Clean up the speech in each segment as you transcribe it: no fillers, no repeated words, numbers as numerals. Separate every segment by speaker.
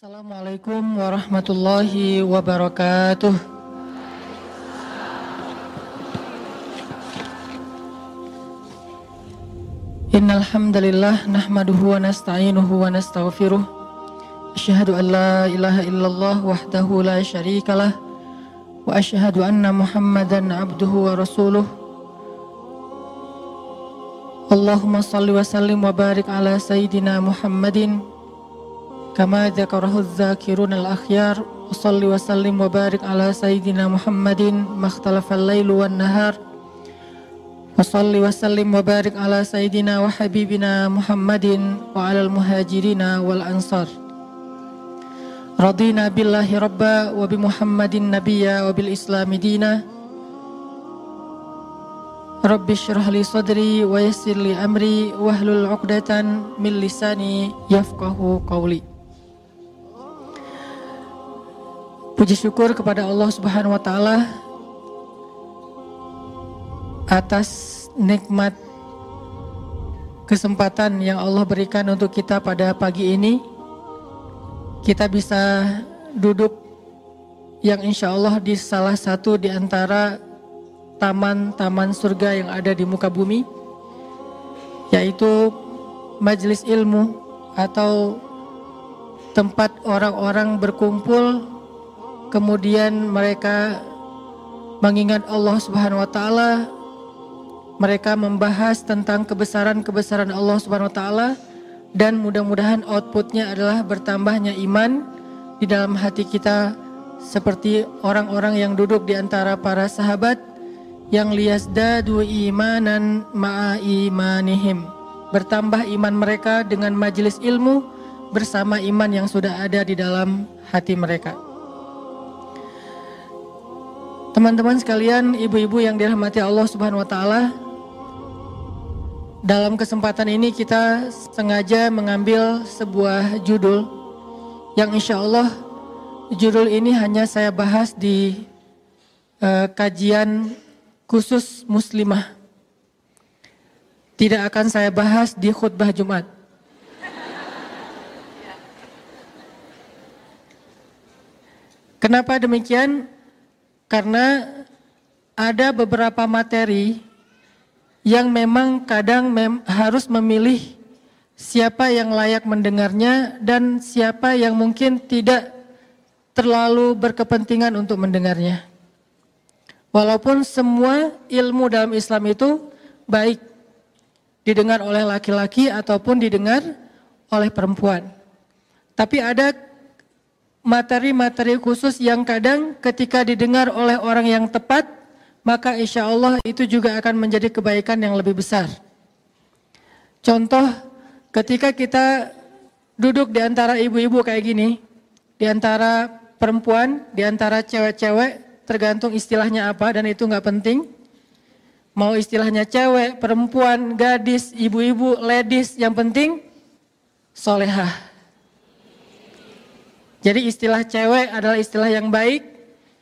Speaker 1: Assalamualaikum warahmatullahi wabarakatuh. Innal hamdalillah nahmaduhu wa nasta'inuhu wa nastaghfiruh. Asyhadu an la ilaha illallah wahdahu la syarikalah wa asyhadu anna Muhammadan abduhu wa rasuluh. Allahumma salli wa sallim wa barik ala sayyidina Muhammadin kama dzakarahu dzakirun al-akhyar wa salli wa sallim wa barik ala sayyidina Muhammadin makhtalafal lailu wan nahar wa salli wa sallim wa barik ala sayyidina wa habibina Muhammadin wa alal muhajirina wal ansar. Radina billahi rabba wa bi Muhammadin nabiyya wa bil islami dina. Rabbi syrah li sadri wa yassir li amri wahlul 'uqdatan min lisani yafqahu qawli. Puji syukur kepada Allah Subhanahu wa taala atas nikmat kesempatan yang Allah berikan untuk kita pada pagi ini. Kita bisa duduk yang insya Allah di salah satu di antara taman-taman surga yang ada di muka bumi, yaitu majelis ilmu atau tempat orang-orang berkumpul, kemudian mereka mengingat Allah Subhanahu wa taala, mereka membahas tentang kebesaran-kebesaran Allah Subhanahu wa taala, dan mudah-mudahan outputnya adalah bertambahnya iman di dalam hati kita seperti orang-orang yang duduk di antara para sahabat yang liyazdadu imanan ma'a imanihim, bertambah iman mereka dengan majelis ilmu bersama iman yang sudah ada di dalam hati mereka. Teman-teman sekalian, ibu-ibu yang dirahmati Allah Subhanahu wa taala, dalam kesempatan ini kita sengaja mengambil sebuah judul yang insya Allah judul ini hanya saya bahas di kajian khusus muslimah. Tidak akan saya bahas di khutbah Jumat. Kenapa demikian? Karena ada beberapa materi yang memang kadang harus memilih siapa yang layak mendengarnya dan siapa yang mungkin tidak terlalu berkepentingan untuk mendengarnya. Walaupun semua ilmu dalam Islam itu baik didengar oleh laki-laki ataupun didengar oleh perempuan. Tapi ada materi-materi khusus yang kadang ketika didengar oleh orang yang tepat, maka insya Allah itu juga akan menjadi kebaikan yang lebih besar. Contoh, ketika kita duduk di antara ibu-ibu kayak gini, di antara perempuan, di antara cewek-cewek, tergantung istilahnya apa dan itu nggak penting. Mau istilahnya cewek, perempuan, gadis, ibu-ibu, ladies, yang penting solehah. Jadi istilah cewek adalah istilah yang baik,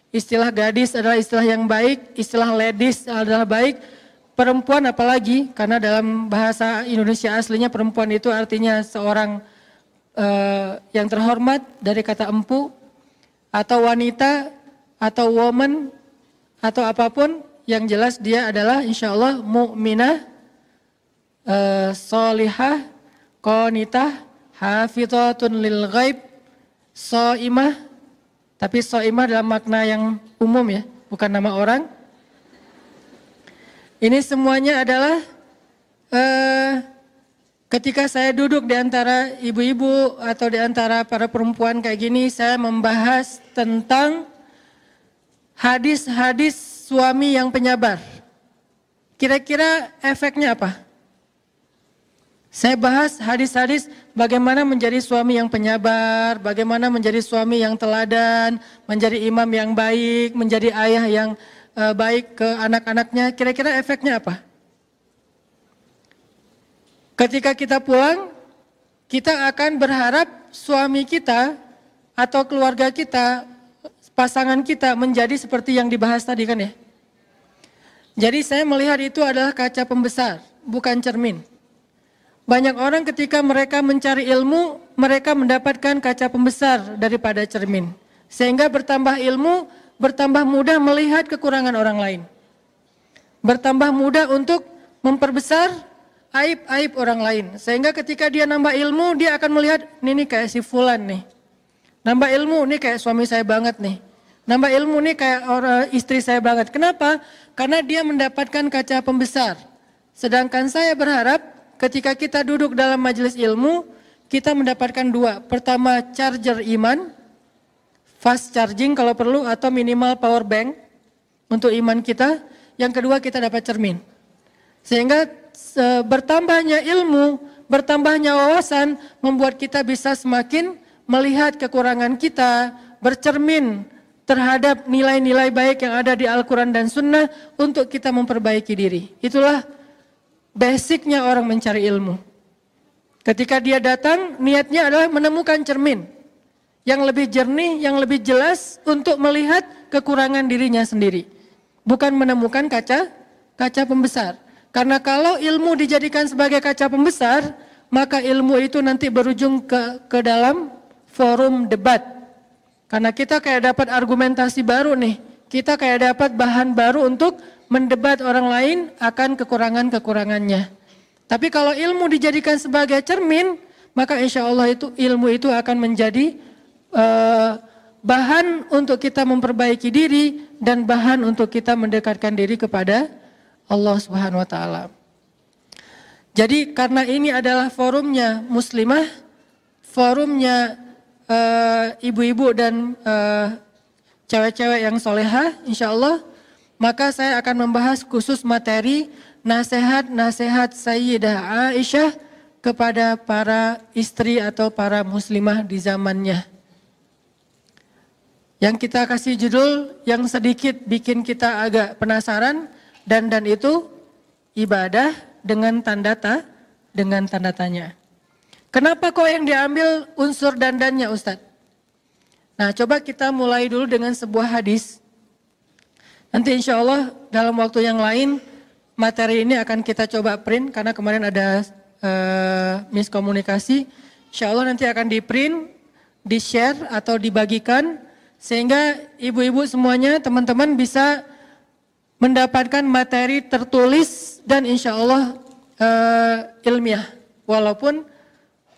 Speaker 1: istilah gadis adalah istilah yang baik, istilah ladies adalah baik, perempuan apalagi, karena dalam bahasa Indonesia aslinya perempuan itu artinya seorang yang terhormat dari kata empu, atau wanita, atau woman, atau apapun, yang jelas dia adalah insya Allah mu'minah, solihah, qanitah, hafidhatun lil ghaib, so'imah, tapi so'imah dalam makna yang umum ya, bukan nama orang. Ini semuanya adalah ketika saya duduk di antara ibu-ibu atau di antara para perempuan kayak gini, saya membahas tentang hadis-hadis suami yang penyabar. Kira-kira efeknya apa? Saya bahas hadis-hadis bagaimana menjadi suami yang penyabar, bagaimana menjadi suami yang teladan, menjadi imam yang baik, menjadi ayah yang baik ke anak-anaknya. Kira-kira efeknya apa? Ketika kita pulang, kita akan berharap suami kita atau keluarga kita, pasangan kita menjadi seperti yang dibahas tadi kan ya. Jadi saya melihat itu adalah kaca pembesar, bukan cermin. Banyak orang ketika mereka mencari ilmu, mereka mendapatkan kaca pembesar daripada cermin. Sehingga bertambah ilmu, bertambah mudah melihat kekurangan orang lain. Bertambah mudah untuk memperbesar aib-aib orang lain. Sehingga ketika dia nambah ilmu, dia akan melihat, ini kayak si fulan nih. Nambah ilmu, ini kayak suami saya banget nih. Nambah ilmu, ini kayak istri saya banget. Kenapa? Karena dia mendapatkan kaca pembesar. Sedangkan saya berharap ketika kita duduk dalam majelis ilmu, kita mendapatkan dua. Pertama, charger iman, fast charging kalau perlu, atau minimal power bank untuk iman kita. Yang kedua, kita dapat cermin. Sehingga bertambahnya ilmu, bertambahnya wawasan, membuat kita bisa semakin melihat kekurangan kita, bercermin terhadap nilai-nilai baik yang ada di Al-Quran dan Sunnah untuk kita memperbaiki diri. Itulah basicnya orang mencari ilmu. Ketika dia datang, niatnya adalah menemukan cermin yang lebih jernih, yang lebih jelas untuk melihat kekurangan dirinya sendiri. Bukan menemukan kaca pembesar. Karena kalau ilmu dijadikan sebagai kaca pembesar, maka ilmu itu nanti berujung ke dalam forum debat. Karena kita kayak dapat argumentasi baru nih. Kita kayak dapat bahan baru untuk mendebat orang lain akan kekurangan-kekurangannya. Tapi kalau ilmu dijadikan sebagai cermin, maka insya Allah itu ilmu itu akan menjadi bahan untuk kita memperbaiki diri dan bahan untuk kita mendekatkan diri kepada Allah Subhanahu wa taala. Jadi karena ini adalah forumnya muslimah, forumnya ibu-ibu dan cewek-cewek yang solehah, insya Allah, maka saya akan membahas khusus materi nasihat-nasihat Sayyidah Aisyah kepada para istri atau para muslimah di zamannya. Yang kita kasih judul yang sedikit bikin kita agak penasaran, dan itu ibadah dengan tanda tanya. Kenapa kok yang diambil unsur dandannya, Ustadz? Nah, coba kita mulai dulu dengan sebuah hadis. Nanti insya Allah dalam waktu yang lain materi ini akan kita coba print karena kemarin ada miskomunikasi. Insya Allah nanti akan di print, di share atau dibagikan sehingga ibu-ibu semuanya, teman-teman bisa mendapatkan materi tertulis dan insya Allah ilmiah. Walaupun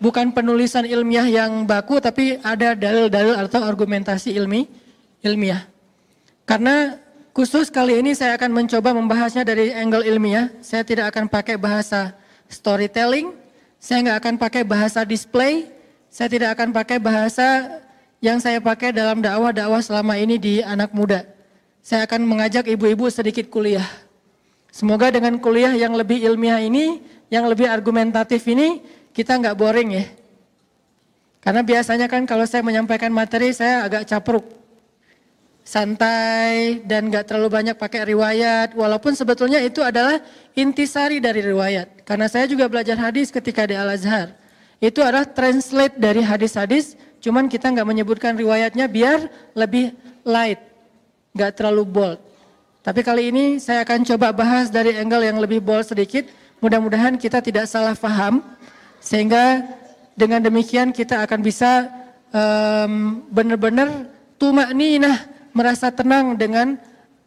Speaker 1: bukan penulisan ilmiah yang baku, tapi ada dalil-dalil atau argumentasi ilmiah. Karena khusus kali ini saya akan mencoba membahasnya dari angle ilmiah. Saya tidak akan pakai bahasa storytelling, saya nggak akan pakai bahasa display, saya tidak akan pakai bahasa yang saya pakai dalam dakwah-dakwah selama ini di anak muda. Saya akan mengajak ibu-ibu sedikit kuliah. Semoga dengan kuliah yang lebih ilmiah ini, yang lebih argumentatif ini, kita nggak boring ya. Karena biasanya kan kalau saya menyampaikan materi saya agak capruk, santai dan nggak terlalu banyak pakai riwayat. Walaupun sebetulnya itu adalah intisari dari riwayat. Karena saya juga belajar hadis ketika di Al-Azhar. Itu adalah translate dari hadis-hadis, cuman kita nggak menyebutkan riwayatnya biar lebih light, nggak terlalu bold. Tapi kali ini saya akan coba bahas dari angle yang lebih bold sedikit. Mudah-mudahan kita tidak salah paham. Sehingga dengan demikian kita akan bisa benar-benar tumakninah, merasa tenang dengan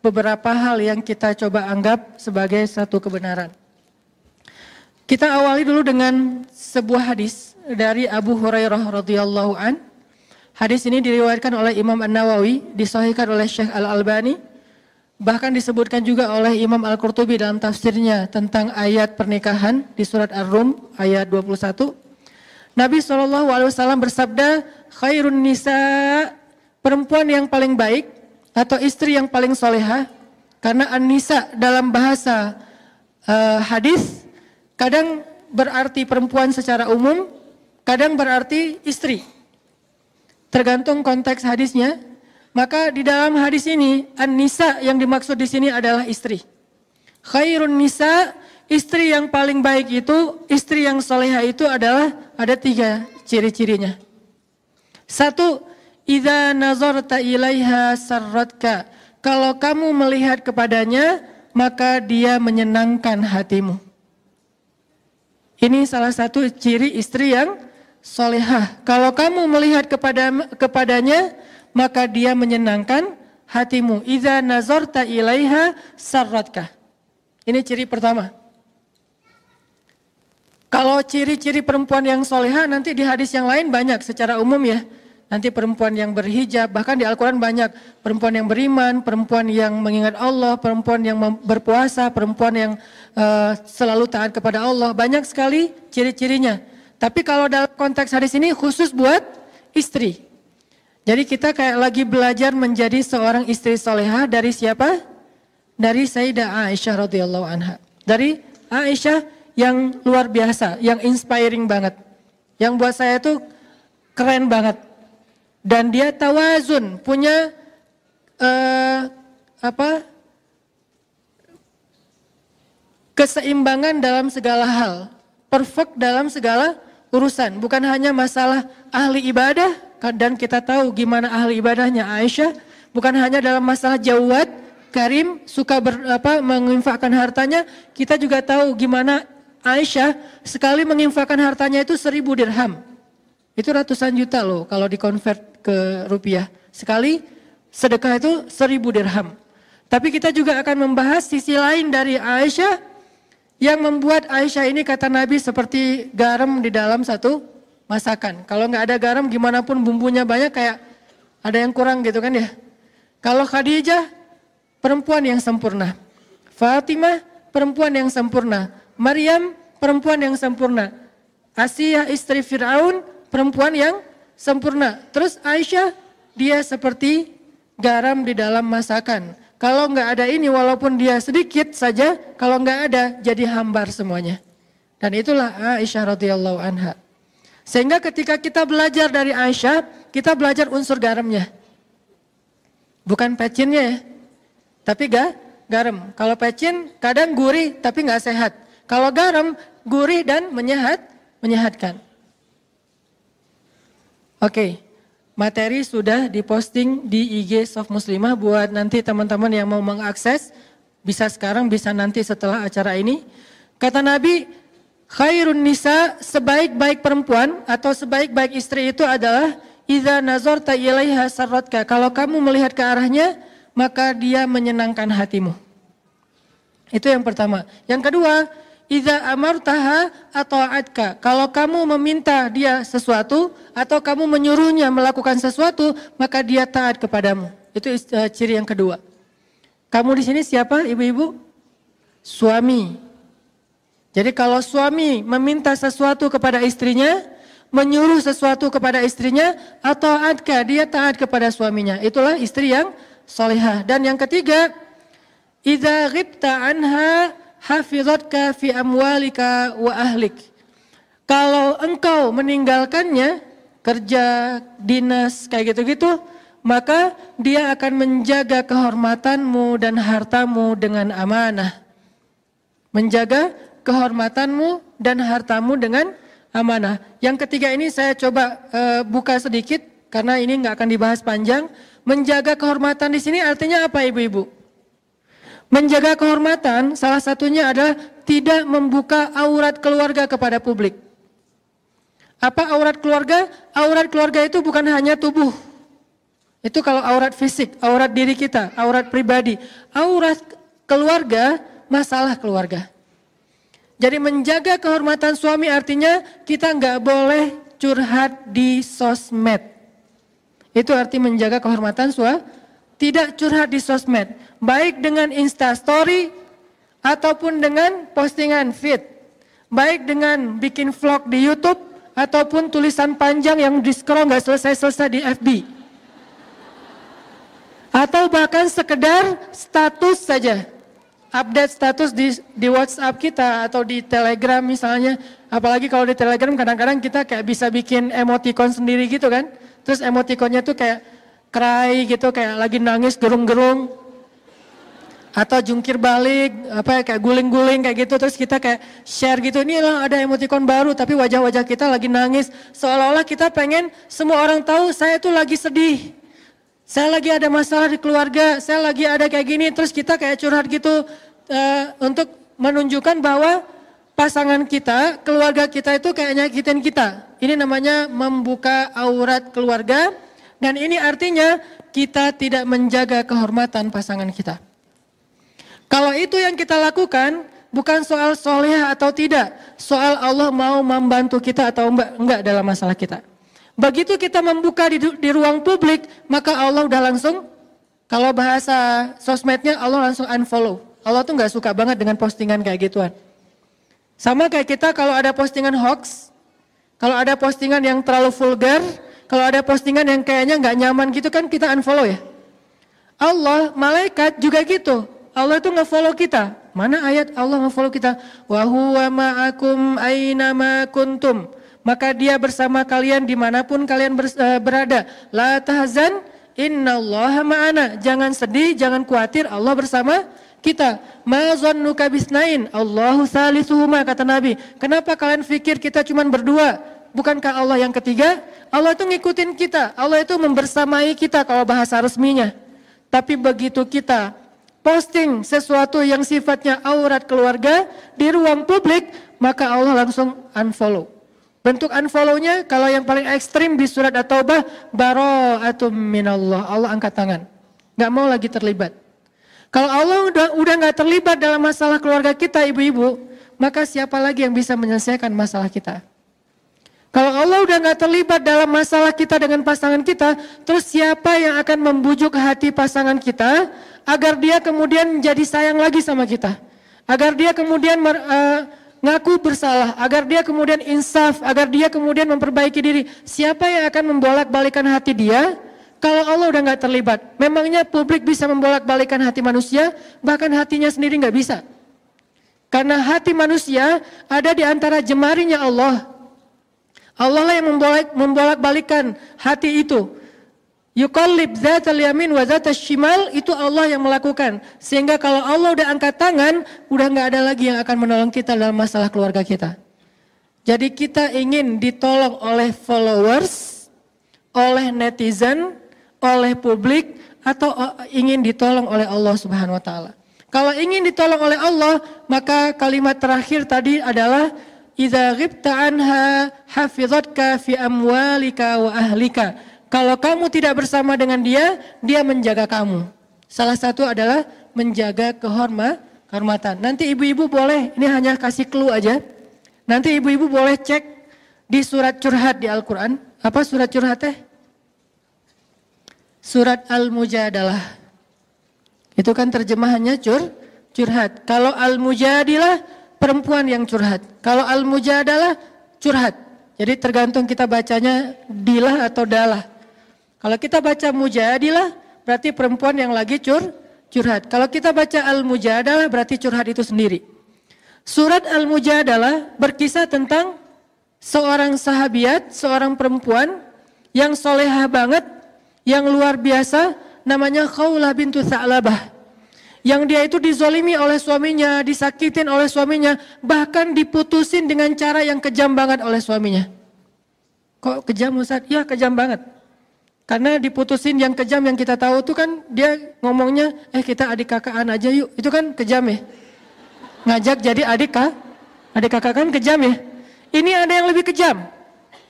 Speaker 1: beberapa hal yang kita coba anggap sebagai satu kebenaran. Kita awali dulu dengan sebuah hadis dari Abu Hurairah radhiyallahu an. Hadis ini diriwayatkan oleh Imam An-Nawawi, disahihkan oleh Syekh Al-Albani, bahkan disebutkan juga oleh Imam Al-Qurtubi dalam tafsirnya tentang ayat pernikahan di surat Ar-Rum ayat 21. Nabi SAW bersabda, khairun nisa, perempuan yang paling baik atau istri yang paling solehah. Karena an-nisa dalam bahasa hadis kadang berarti perempuan secara umum, kadang berarti istri. Tergantung konteks hadisnya. Maka di dalam hadis ini an-nisa yang dimaksud di sini adalah istri. Khairun nisa, istri yang paling baik itu, istri yang solehah itu adalah ada 3 ciri-cirinya. 1, idza nazarta ilaiha sarratka. Kalau kamu melihat kepadanya, maka dia menyenangkan hatimu. Ini salah satu ciri istri yang solehah. Kalau kamu melihat kepadanya, maka dia menyenangkan hatimu. Idza nazarta ilaiha sarratka. Ini ciri pertama. Kalau ciri-ciri perempuan yang solehah nanti di hadis yang lain banyak secara umum ya. Nanti perempuan yang berhijab, bahkan di Al-Quran banyak. Perempuan yang beriman, perempuan yang mengingat Allah, perempuan yang berpuasa, perempuan yang selalu taat kepada Allah. Banyak sekali ciri-cirinya. Tapi kalau dalam konteks hadis ini khusus buat istri. Jadi kita kayak lagi belajar menjadi seorang istri solehah dari siapa? Dari Sayyidah Aisyah radhiyallahu anha. Dari Aisyah yang luar biasa, yang inspiring banget. Yang buat saya tuh keren banget. Dan dia tawazun, punya keseimbangan dalam segala hal. Perfect dalam segala urusan. Bukan hanya masalah ahli ibadah, dan kita tahu gimana ahli ibadahnya Aisyah. Bukan hanya dalam masalah jawad, karim, suka menginfakkan hartanya. Kita juga tahu gimana Aisyah sekali menginfakkan hartanya itu 1.000 dirham. Itu ratusan juta loh kalau dikonvert ke rupiah. Sekali sedekah itu 1.000 dirham. Tapi kita juga akan membahas sisi lain dari Aisyah yang membuat Aisyah ini kata Nabi seperti garam di dalam satu masakan. Kalau nggak ada garam gimana pun bumbunya banyak kayak ada yang kurang gitu kan ya. Kalau Khadijah perempuan yang sempurna. Fatimah perempuan yang sempurna. Maryam perempuan yang sempurna. Asiyah istri Fir'aun perempuan yang sempurna. Terus Aisyah dia seperti garam di dalam masakan. Kalau nggak ada ini walaupun dia sedikit saja, kalau nggak ada jadi hambar semuanya. Dan itulah Aisyah radhiyallahu anha. Sehingga ketika kita belajar dari Aisyah, kita belajar unsur garamnya. Bukan pecinnya ya, tapi garam. Kalau pecin kadang gurih tapi nggak sehat. Kalau garam gurih dan menyehatkan. Oke, materi sudah diposting di IG Soft Muslimah buat nanti teman-teman yang mau mengakses. Bisa sekarang, bisa nanti setelah acara ini. Kata Nabi, khairun nisa, sebaik-baik perempuan atau sebaik-baik istri itu adalah idza nazarta ilaiha sarratka. Kalau kamu melihat ke arahnya, maka dia menyenangkan hatimu. Itu yang pertama. Yang kedua, idza amartaha ata'atka. Kalau kamu meminta dia sesuatu atau kamu menyuruhnya melakukan sesuatu, maka dia taat kepadamu. Itu ciri yang kedua. Kamu di sini siapa, ibu-ibu? Suami. Jadi kalau suami meminta sesuatu kepada istrinya, menyuruh sesuatu kepada istrinya, ata'atka, dia taat kepada suaminya. Itulah istri yang solehah. Dan yang ketiga, idza ghibta anha hafizatka fi amwalika wa ahlik. Kalau engkau meninggalkannya, kerja, dinas, kayak gitu-gitu, maka dia akan menjaga kehormatanmu dan hartamu dengan amanah. Menjaga kehormatanmu dan hartamu dengan amanah. Yang ketiga ini saya coba buka sedikit, karena ini nggak akan dibahas panjang. Menjaga kehormatan di sini artinya apa ibu-ibu? Menjaga kehormatan salah satunya adalah tidak membuka aurat keluarga kepada publik. Apa aurat keluarga? Aurat keluarga itu bukan hanya tubuh. Itu kalau aurat fisik, aurat diri kita, aurat pribadi. Aurat keluarga, masalah keluarga. Jadi menjaga kehormatan suami artinya kita nggak boleh curhat di sosmed. Itu arti menjaga kehormatan suami. Tidak curhat di sosmed, baik dengan Instastory ataupun dengan postingan feed, baik dengan bikin vlog di YouTube ataupun tulisan panjang yang di-scroll nggak selesai-selesai di FB, atau bahkan sekedar status saja, update status di WhatsApp kita atau di Telegram misalnya. Apalagi kalau di Telegram kadang-kadang kita kayak bisa bikin emoticon sendiri gitu kan, terus emoticonnya tuh kayak cry gitu, kayak lagi nangis gerung-gerung atau jungkir balik, kayak guling-guling kayak gitu, terus kita kayak share gitu, inilah ada emoticon baru tapi wajah-wajah kita lagi nangis, seolah-olah kita pengen semua orang tahu saya tuh lagi sedih, saya lagi ada masalah di keluarga, saya lagi ada kayak gini, terus kita kayak curhat gitu untuk menunjukkan bahwa pasangan kita, keluarga kita itu kayak nyakitin kita. Ini namanya membuka aurat keluarga, dan ini artinya kita tidak menjaga kehormatan pasangan kita. Kalau itu yang kita lakukan, bukan soal soleh atau tidak, soal Allah mau membantu kita atau enggak dalam masalah kita. Begitu kita membuka di ruang publik, maka Allah udah langsung, kalau bahasa sosmednya Allah langsung unfollow. Allah tuh nggak suka banget dengan postingan kayak gituan. Sama kayak kita kalau ada postingan hoax, kalau ada postingan yang terlalu vulgar, kalau ada postingan yang kayaknya nggak nyaman gitu kan kita unfollow ya. Allah, malaikat juga gitu. Allah itu nge-follow kita. Mana ayat Allah nge-follow kita? Wa huwa ma'akum aynama kuntum. Maka dia bersama kalian dimanapun kalian berada. La tahzan innallaha ma'ana. Jangan sedih, jangan khawatir, Allah bersama kita. Ma zannuka bisnain Allahu salisuhuma, kata Nabi. Kenapa kalian pikir kita cuma berdua? Bukankah Allah yang ketiga? Allah itu ngikutin kita. Allah itu membersamai kita kalau bahasa resminya. Tapi begitu kita posting sesuatu yang sifatnya aurat keluarga di ruang publik, maka Allah langsung unfollow. Bentuk unfollow-nya kalau yang paling ekstrim di surat At-Taubah, bara'atum minallah, Allah angkat tangan. Gak mau lagi terlibat. Kalau Allah udah gak terlibat dalam masalah keluarga kita, ibu-ibu, maka siapa lagi yang bisa menyelesaikan masalah kita? Kalau Allah udah gak terlibat dalam masalah kita dengan pasangan kita, terus siapa yang akan membujuk hati pasangan kita agar dia kemudian jadi sayang lagi sama kita? Agar dia kemudian ngaku bersalah, agar dia kemudian insaf, agar dia kemudian memperbaiki diri. Siapa yang akan membolak-balikan hati dia kalau Allah udah gak terlibat? Memangnya publik bisa membolak-balikan hati manusia, bahkan hatinya sendiri gak bisa. Karena hati manusia ada di antara jemarinya Allah. Allah lah yang membolak-balikan hati itu. Yuqallib dzatal yamin wa dzatal shimal, itu Allah yang melakukan. Sehingga kalau Allah udah angkat tangan, udah gak ada lagi yang akan menolong kita dalam masalah keluarga kita. Jadi kita ingin ditolong oleh followers, oleh netizen, oleh publik, atau ingin ditolong oleh Allah Subhanahu wa taala. Kalau ingin ditolong oleh Allah, maka kalimat terakhir tadi adalah idza ghibta anha hafizatka fi amwalika wa ahlika. Kalau kamu tidak bersama dengan dia, dia menjaga kamu. Salah satu adalah menjaga kehormatan. Nanti ibu-ibu boleh, ini hanya kasih clue aja. Nanti ibu-ibu boleh cek di surat curhat di Al-Quran. Apa surat curhat teh? Surat Al-Mujadalah. Itu kan terjemahannya curhat. Kalau Al-Mujadilah, perempuan yang curhat. Kalau Al-Mujadalah, curhat. Jadi tergantung kita bacanya dilah atau dalah. Kalau kita baca Mujadilah, berarti perempuan yang lagi curhat. Kalau kita baca Al-Mujadalah, berarti curhat itu sendiri. Surat Al-Mujadalah berkisah tentang seorang sahabiat, seorang perempuan yang solehah banget, yang luar biasa, namanya Khawlah bintu Tha'labah. Yang dia itu dizolimi oleh suaminya, disakitin oleh suaminya, bahkan diputusin dengan cara yang kejam banget oleh suaminya. Kok kejam Ustaz? Ya kejam banget. Karena diputusin yang kejam yang kita tahu itu kan dia ngomongnya, kita adik kakaan aja yuk. Itu kan kejam ya. Ngajak jadi adik kakak kan kejam ya. Ini ada yang lebih kejam.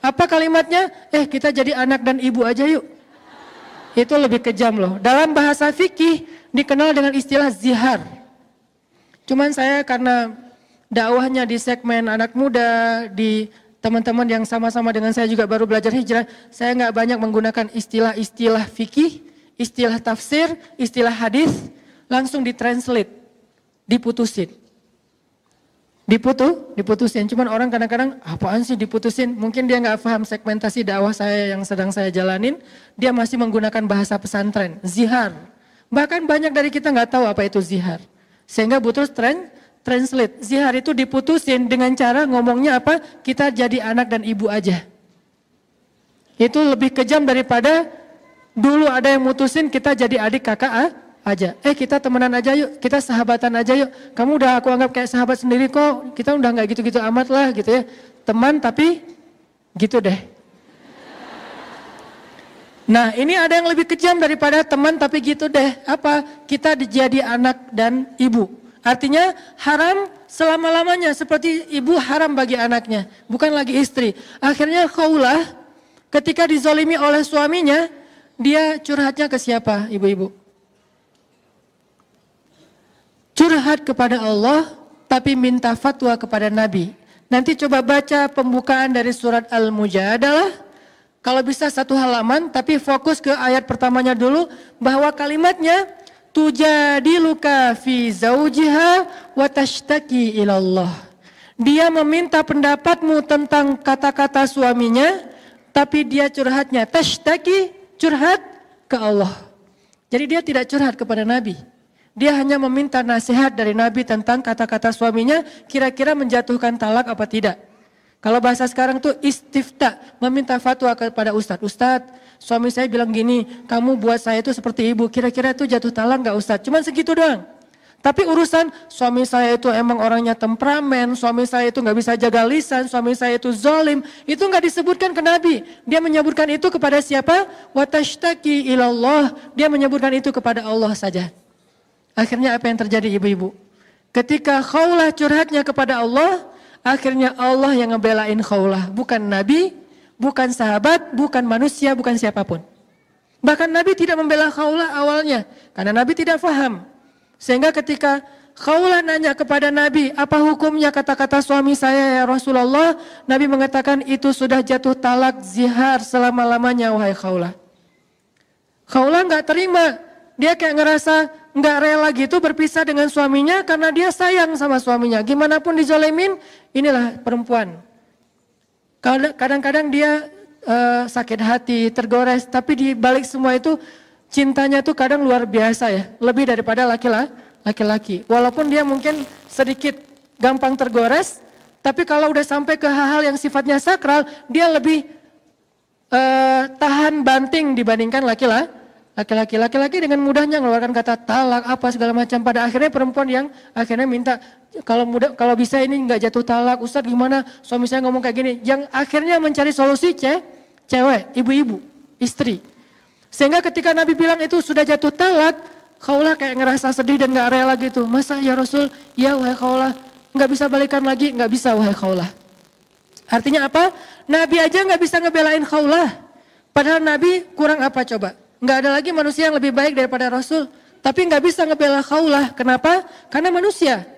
Speaker 1: Apa kalimatnya? Kita jadi anak dan ibu aja yuk. Itu lebih kejam loh. Dalam bahasa fikih dikenal dengan istilah zihar. Cuman saya karena dakwahnya di segmen anak muda, di teman-teman yang sama-sama dengan saya juga baru belajar hijrah, saya nggak banyak menggunakan istilah-istilah fikih, istilah tafsir, istilah hadis, langsung ditranslate, diputusin. Diputusin. Cuman orang kadang-kadang apaan sih diputusin? Mungkin dia nggak paham segmentasi dakwah saya yang sedang saya jalanin, dia masih menggunakan bahasa pesantren, zihar. Bahkan banyak dari kita nggak tahu apa itu zihar. Sehingga butuh translate. Zihar itu diputusin dengan cara ngomongnya apa? Kita jadi anak dan ibu aja. Itu lebih kejam daripada dulu ada yang mutusin kita jadi adik kakak aja. Kita temenan aja yuk, kita sahabatan aja yuk. Kamu udah aku anggap kayak sahabat sendiri kok. Kita udah nggak gitu-gitu amat lah gitu ya. Teman tapi gitu deh. Nah ini ada yang lebih kejam daripada teman tapi gitu deh. Apa? Kita jadi anak dan ibu. Artinya haram selama-lamanya, seperti ibu haram bagi anaknya, bukan lagi istri. Akhirnya Khawlah ketika dizolimi oleh suaminya, dia curhatnya ke siapa ibu-ibu? Curhat kepada Allah, tapi minta fatwa kepada Nabi. Nanti coba baca pembukaan dari surat Al-Mujadalah. Kalau bisa 1 halaman, tapi fokus ke ayat pertamanya dulu, bahwa kalimatnya tujadiluka fi zaujiha wa tashtaki ilallah. Dia meminta pendapatmu tentang kata-kata suaminya, tapi dia curhatnya tashtaki, curhat ke Allah. Jadi dia tidak curhat kepada Nabi. Dia hanya meminta nasihat dari Nabi tentang kata-kata suaminya, kira-kira menjatuhkan talak apa tidak. Kalau bahasa sekarang tuh istifta, meminta fatwa kepada ustadz. Ustadz, suami saya bilang gini, kamu buat saya itu seperti ibu, kira-kira itu jatuh talak gak ustadz? Cuman segitu doang. Tapi urusan suami saya itu emang orangnya temperamen, suami saya itu gak bisa jaga lisan, suami saya itu zalim, itu gak disebutkan ke Nabi. Dia menyebutkan itu kepada siapa? Watashtaki ilallah, dia menyebutkan itu kepada Allah saja. Akhirnya apa yang terjadi ibu-ibu? Ketika Khawlah curhatnya kepada Allah, akhirnya Allah yang ngebelain Khawlah, bukan Nabi, bukan sahabat, bukan manusia, bukan siapapun. Bahkan Nabi tidak membela Khawlah awalnya, karena Nabi tidak faham. Sehingga ketika Khawlah nanya kepada Nabi, apa hukumnya kata-kata suami saya ya Rasulullah? Nabi mengatakan itu sudah jatuh talak zihar selama-lamanya wahai Khawlah. Khawlah gak terima, dia kayak ngerasa gak rela gitu berpisah dengan suaminya karena dia sayang sama suaminya. Gimana pun dizolemin, inilah perempuan. Kadang-kadang dia sakit hati, tergores, tapi di balik semua itu cintanya tuh kadang luar biasa ya, lebih daripada laki-laki. Walaupun dia mungkin sedikit gampang tergores, tapi kalau udah sampai ke hal-hal yang sifatnya sakral, dia lebih tahan banting dibandingkan laki-laki. Laki-laki dengan mudahnya mengeluarkan kata talak apa segala macam. Pada akhirnya perempuan yang akhirnya minta kalau bisa ini nggak jatuh talak, Ustadz gimana? Suami saya ngomong kayak gini. Yang akhirnya mencari solusi cewek, ibu-ibu, istri. Sehingga ketika Nabi bilang itu sudah jatuh talak, Khawlah kayak ngerasa sedih dan nggak rela gitu. Masa ya Rasul? Ya wahai Khawlah, nggak bisa balikan lagi? Nggak bisa wahai Khawlah. Artinya apa? Nabi aja nggak bisa ngebelain Khawlah. Padahal Nabi kurang apa coba? Nggak ada lagi manusia yang lebih baik daripada Rasul. Tapi nggak bisa ngebela Khawlah. Kenapa? Karena manusia.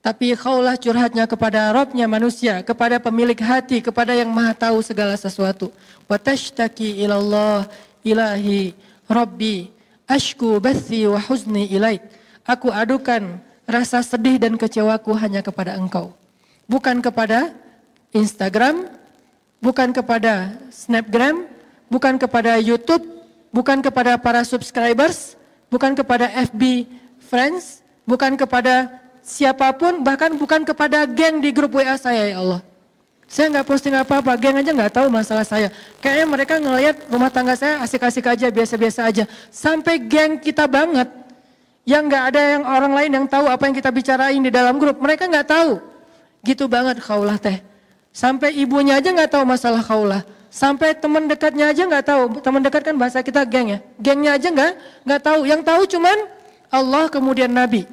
Speaker 1: Tapi Khawlah curhatnya kepada Robnya manusia, kepada pemilik hati, kepada yang maha tahu segala sesuatu. Wa tashtaki ilallah ilahi Rabbi ashku bathi wa huzni ilaik. Aku adukan rasa sedih dan kecewaku hanya kepada engkau. Bukan kepada Instagram, bukan kepada Snapgram, bukan kepada YouTube, bukan kepada para subscribers, bukan kepada FB friends, bukan kepada siapapun, bahkan bukan kepada geng di grup WA saya ya Allah. Saya nggak posting apa-apa, geng aja nggak tahu masalah saya. Kayaknya mereka ngelihat rumah tangga saya asik-asik aja, biasa-biasa aja. Sampai geng kita banget, yang nggak ada yang orang lain yang tahu apa yang kita bicarain di dalam grup. Mereka nggak tahu, gitu banget Khawlah teh. Sampai ibunya aja nggak tahu masalah Khawlah. Sampai teman dekatnya aja nggak tahu. Teman dekat kan bahasa kita geng ya. Gengnya aja nggak tahu. Yang tahu cuman Allah kemudian Nabi.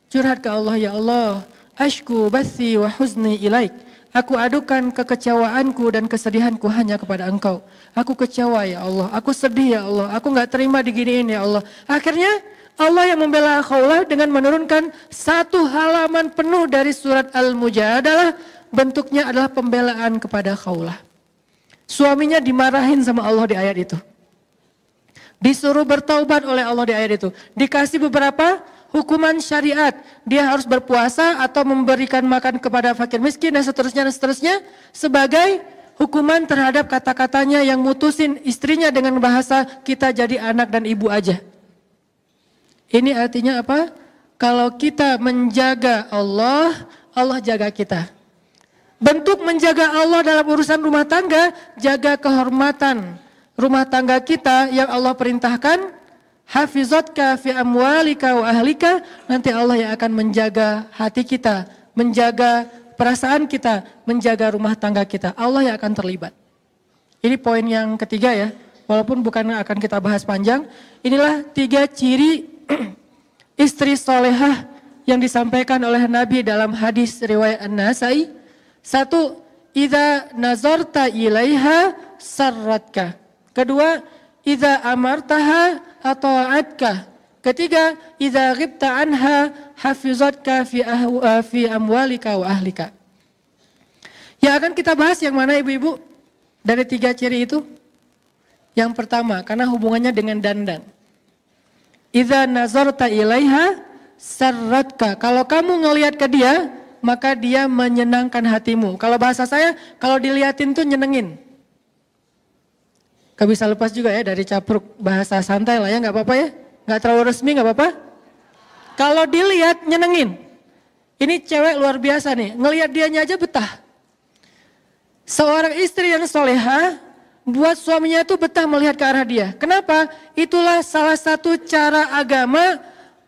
Speaker 1: Curhat ke Allah, ya Allah, ashku bathi wa huzni ilaik. Aku adukan kekecewaanku dan kesedihanku hanya kepada Engkau. Aku kecewa ya Allah, aku sedih ya Allah, aku nggak terima diginiin ya Allah. Akhirnya Allah yang membela Khawlah dengan menurunkan 1 halaman penuh dari surat Al-Mujadalah. Bentuknya adalah pembelaan kepada Khawlah. Suaminya dimarahin sama Allah di ayat itu. Disuruh bertaubat oleh Allah di ayat itu. Dikasih beberapa hukuman syariat. Dia harus berpuasa atau memberikan makan kepada fakir miskin dan seterusnya. Sebagai hukuman terhadap kata-katanya yang mutusin istrinya dengan bahasa kita jadi anak dan ibu aja. Ini artinya apa? Kalau kita menjaga Allah, Allah jaga kita. Bentuk menjaga Allah dalam urusan rumah tangga, jaga kehormatan rumah tangga kita yang Allah perintahkan. Hafizatka fi amwalika wa ahlika. Nanti Allah yang akan menjaga hati kita, menjaga perasaan kita, menjaga rumah tangga kita. Allah yang akan terlibat. Ini poin yang ketiga ya. Walaupun bukan akan kita bahas panjang. Inilah 3 ciri istri solehah yang disampaikan oleh Nabi dalam hadis riwayat An-Nasai. Satu, idza nazarta ilaiha sarratka. Kedua, idza amartaha ata'atka. Ketiga, idza ghibta anha hafizatka fi amwalika wa ahlika. Yang akan kita bahas yang mana ibu-ibu? Dari 3 ciri itu. Yang pertama, karena hubungannya dengan dandan. Idza nazarta ilaiha sarratka. Kalau kamu ngelihat ke dia, maka dia menyenangkan hatimu. Kalau bahasa saya, kalau diliatin tuh nyenengin. Gak bisa lepas juga ya dari capruk bahasa santai lah ya, gak apa-apa ya. Gak terlalu resmi gak apa-apa. Kalau dilihat nyenengin. Ini cewek luar biasa nih, ngelihat dianya aja betah. Seorang istri yang solehah, buat suaminya itu betah melihat ke arah dia. Kenapa? Itulah salah satu cara agama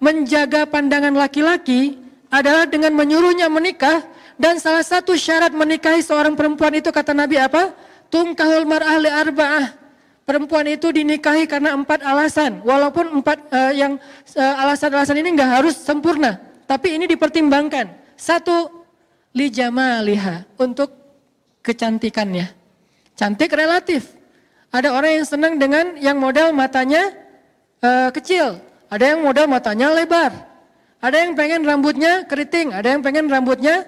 Speaker 1: menjaga pandangan laki-laki adalah dengan menyuruhnya menikah. Dan salah satu syarat menikahi seorang perempuan itu kata Nabi apa? Tunkahul mar'ah li arba'ah. Perempuan itu dinikahi karena 4 alasan. Walaupun alasan-alasan ini enggak harus sempurna. Tapi ini dipertimbangkan. 1, li jamaliha, untuk kecantikannya. Cantik relatif. Ada orang yang senang dengan yang model matanya kecil. Ada yang model matanya lebar. Ada yang pengen rambutnya keriting. Ada yang pengen rambutnya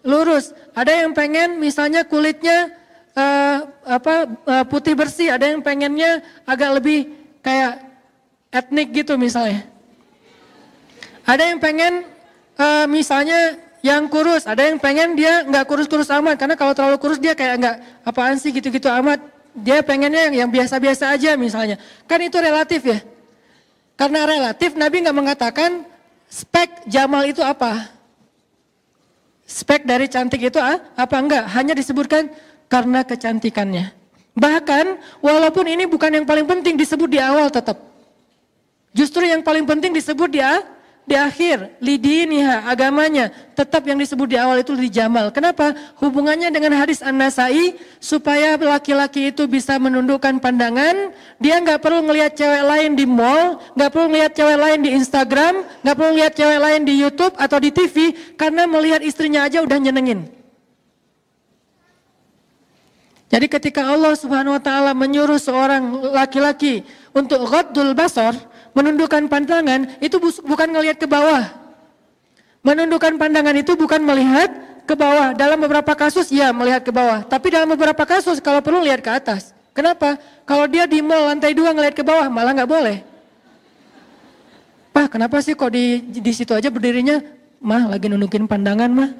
Speaker 1: lurus. Ada yang pengen misalnya kulitnya putih bersih. Ada yang pengennya agak lebih kayak etnik gitu misalnya. Ada yang pengen misalnya yang kurus, ada yang pengen dia nggak kurus-kurus amat, karena kalau terlalu kurus dia kayak nggak apaan sih gitu-gitu amat. Dia pengennya yang biasa-biasa aja misalnya. Kan itu relatif ya. Karena relatif, Nabi nggak mengatakan spek Jamal itu apa. Spek dari cantik itu apa enggak, hanya disebutkan karena kecantikannya. Bahkan walaupun ini bukan yang paling penting disebut di awal tetap. Justru yang paling penting disebut di akhir, lidiniha, agamanya, tetap yang disebut di awal itu lijamal. Kenapa? Hubungannya dengan hadis An-Nasai, supaya laki-laki itu bisa menundukkan pandangan, dia nggak perlu ngelihat cewek lain di mall, nggak perlu ngelihat cewek lain di Instagram, nggak perlu ngelihat cewek lain di YouTube atau di TV, karena melihat istrinya aja udah nyenengin. Jadi ketika Allah Subhanahu wa taala menyuruh seorang laki-laki untuk ghaddul basar, menundukkan pandangan, itu bukan ngelihat ke bawah. Menundukkan pandangan itu bukan melihat ke bawah. Dalam beberapa kasus ya melihat ke bawah. Tapi dalam beberapa kasus kalau perlu lihat ke atas. Kenapa? Kalau dia di mall lantai 2 ngelihat ke bawah malah nggak boleh. Pak, kenapa sih kok di situ aja berdirinya? Mah lagi nundukin pandangan mah.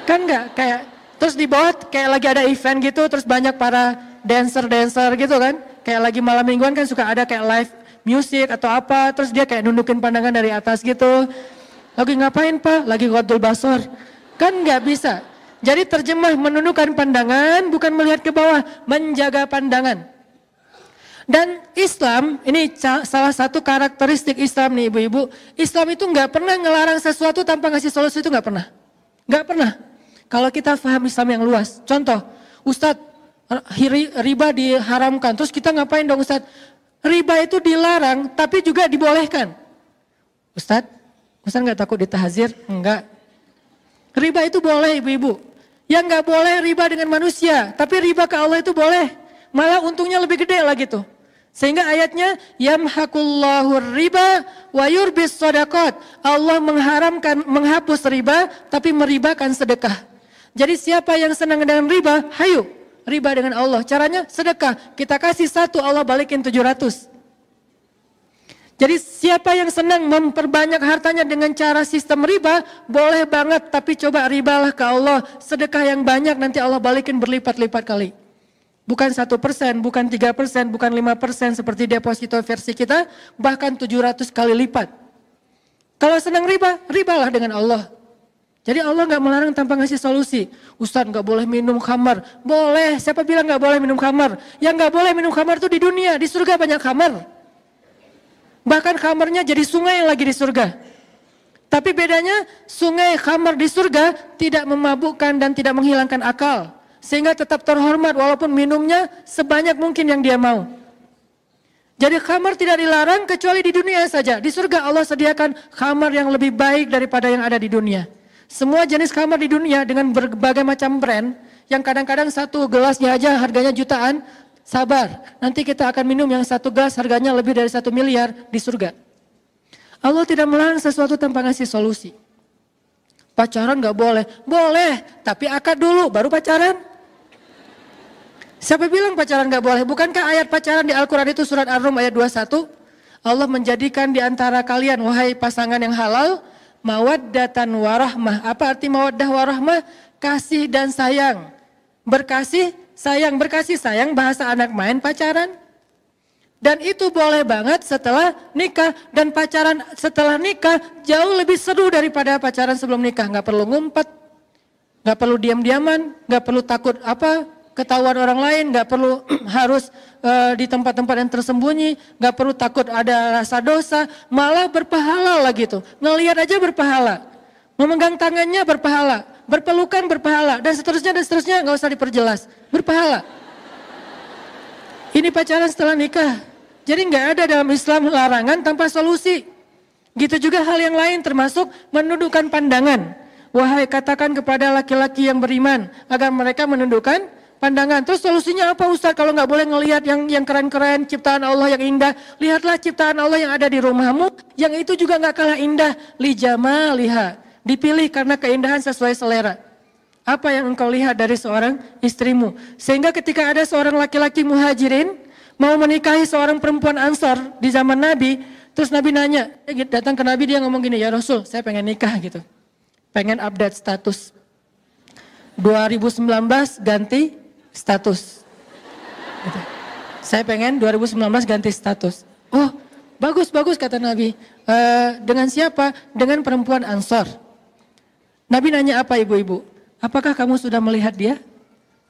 Speaker 1: Kan nggak kayak terus di bawah kayak lagi ada event gitu, terus banyak para dancer gitu kan. Kayak lagi malam mingguan kan suka ada kayak live musik atau apa, terus dia kayak nundukin pandangan dari atas gitu. Lagi ngapain Pak? Lagi ghaddul basar. Kan nggak bisa. Jadi terjemah menundukkan pandangan bukan melihat ke bawah, menjaga pandangan. Dan Islam, ini salah satu karakteristik Islam nih ibu-ibu. Islam itu nggak pernah ngelarang sesuatu tanpa ngasih solusi, itu nggak pernah. Nggak pernah. Kalau kita paham Islam yang luas. Contoh, Ustadz, riba diharamkan. Terus kita ngapain dong Ustadz? Riba itu dilarang, tapi juga dibolehkan. Ustadz nggak takut ditahzir? Enggak. Riba itu boleh ibu-ibu. Yang nggak boleh riba dengan manusia, tapi riba ke Allah itu boleh. Malah untungnya lebih gede lah gitu. Sehingga ayatnya, yamhaqullahu riba wa yurbis shadaqat. Allah menghapus riba, tapi meribakan sedekah. Jadi siapa yang senang dengan riba, hayu. Riba dengan Allah, caranya sedekah. Kita kasih 1, Allah balikin 700. Jadi siapa yang senang memperbanyak hartanya dengan cara sistem riba, boleh banget. Tapi coba ribalah ke Allah, sedekah yang banyak nanti Allah balikin berlipat-lipat kali. Bukan 1%, bukan 3%, bukan 5% seperti deposito versi kita, bahkan 700 kali lipat. Kalau senang riba, ribalah dengan Allah. Jadi Allah nggak melarang tanpa ngasih solusi. Ustadz nggak boleh minum khamar. Boleh, siapa bilang nggak boleh minum khamar? Yang nggak boleh minum khamar itu di dunia, di surga banyak khamar. Bahkan khamarnya jadi sungai yang lagi di surga. Tapi bedanya sungai khamar di surga tidak memabukkan dan tidak menghilangkan akal. Sehingga tetap terhormat walaupun minumnya sebanyak mungkin yang dia mau. Jadi khamar tidak dilarang kecuali di dunia saja. Di surga Allah sediakan khamar yang lebih baik daripada yang ada di dunia. Semua jenis khamar di dunia dengan berbagai macam brand, yang kadang-kadang satu gelasnya aja harganya jutaan, sabar. Nanti kita akan minum yang satu gelas harganya lebih dari 1 miliar di surga. Allah tidak melarang sesuatu tanpa ngasih solusi. Pacaran gak boleh? Boleh, tapi akad dulu baru pacaran. Siapa bilang pacaran gak boleh? Bukankah ayat pacaran di Al-Quran itu surat Ar-Rum ayat 21? Allah menjadikan di antara kalian, wahai pasangan yang halal, mawaddatan warahmah. Apa arti mawaddah warahmah? Kasih dan sayang. Berkasih sayang bahasa anak main pacaran. Dan itu boleh banget setelah nikah. Dan pacaran setelah nikah jauh lebih seru daripada pacaran sebelum nikah. Gak perlu ngumpet, gak perlu diam-diaman, gak perlu takut ketahuan orang lain, gak perlu harus di tempat-tempat yang tersembunyi, gak perlu takut ada rasa dosa, malah berpahala lah gitu. Ngelihat aja berpahala, memegang tangannya berpahala, berpelukan berpahala, dan seterusnya gak usah diperjelas, berpahala. Ini pacaran setelah nikah. Jadi nggak ada dalam Islam larangan tanpa solusi. Gitu juga hal yang lain termasuk menundukkan pandangan. Wahai katakan kepada laki-laki yang beriman agar mereka menundukkan pandangan. Terus solusinya apa Ustaz? Kalau nggak boleh ngelihat yang keren-keren, ciptaan Allah yang indah, lihatlah ciptaan Allah yang ada di rumahmu, yang itu juga nggak kalah indah. Li jamaliha, dipilih karena keindahan sesuai selera. Apa yang engkau lihat dari seorang istrimu? Sehingga ketika ada seorang laki-laki muhajirin mau menikahi seorang perempuan Ansor di zaman Nabi, terus Nabi nanya, datang ke Nabi dia ngomong gini, ya Rasul, saya pengen nikah gitu. Pengen update status. 2019 ganti status. Gitu. Saya pengen 2019 ganti status. Oh, bagus kata Nabi. Dengan siapa? Dengan perempuan Ansor. Nabi nanya apa ibu-ibu? Apakah kamu sudah melihat dia?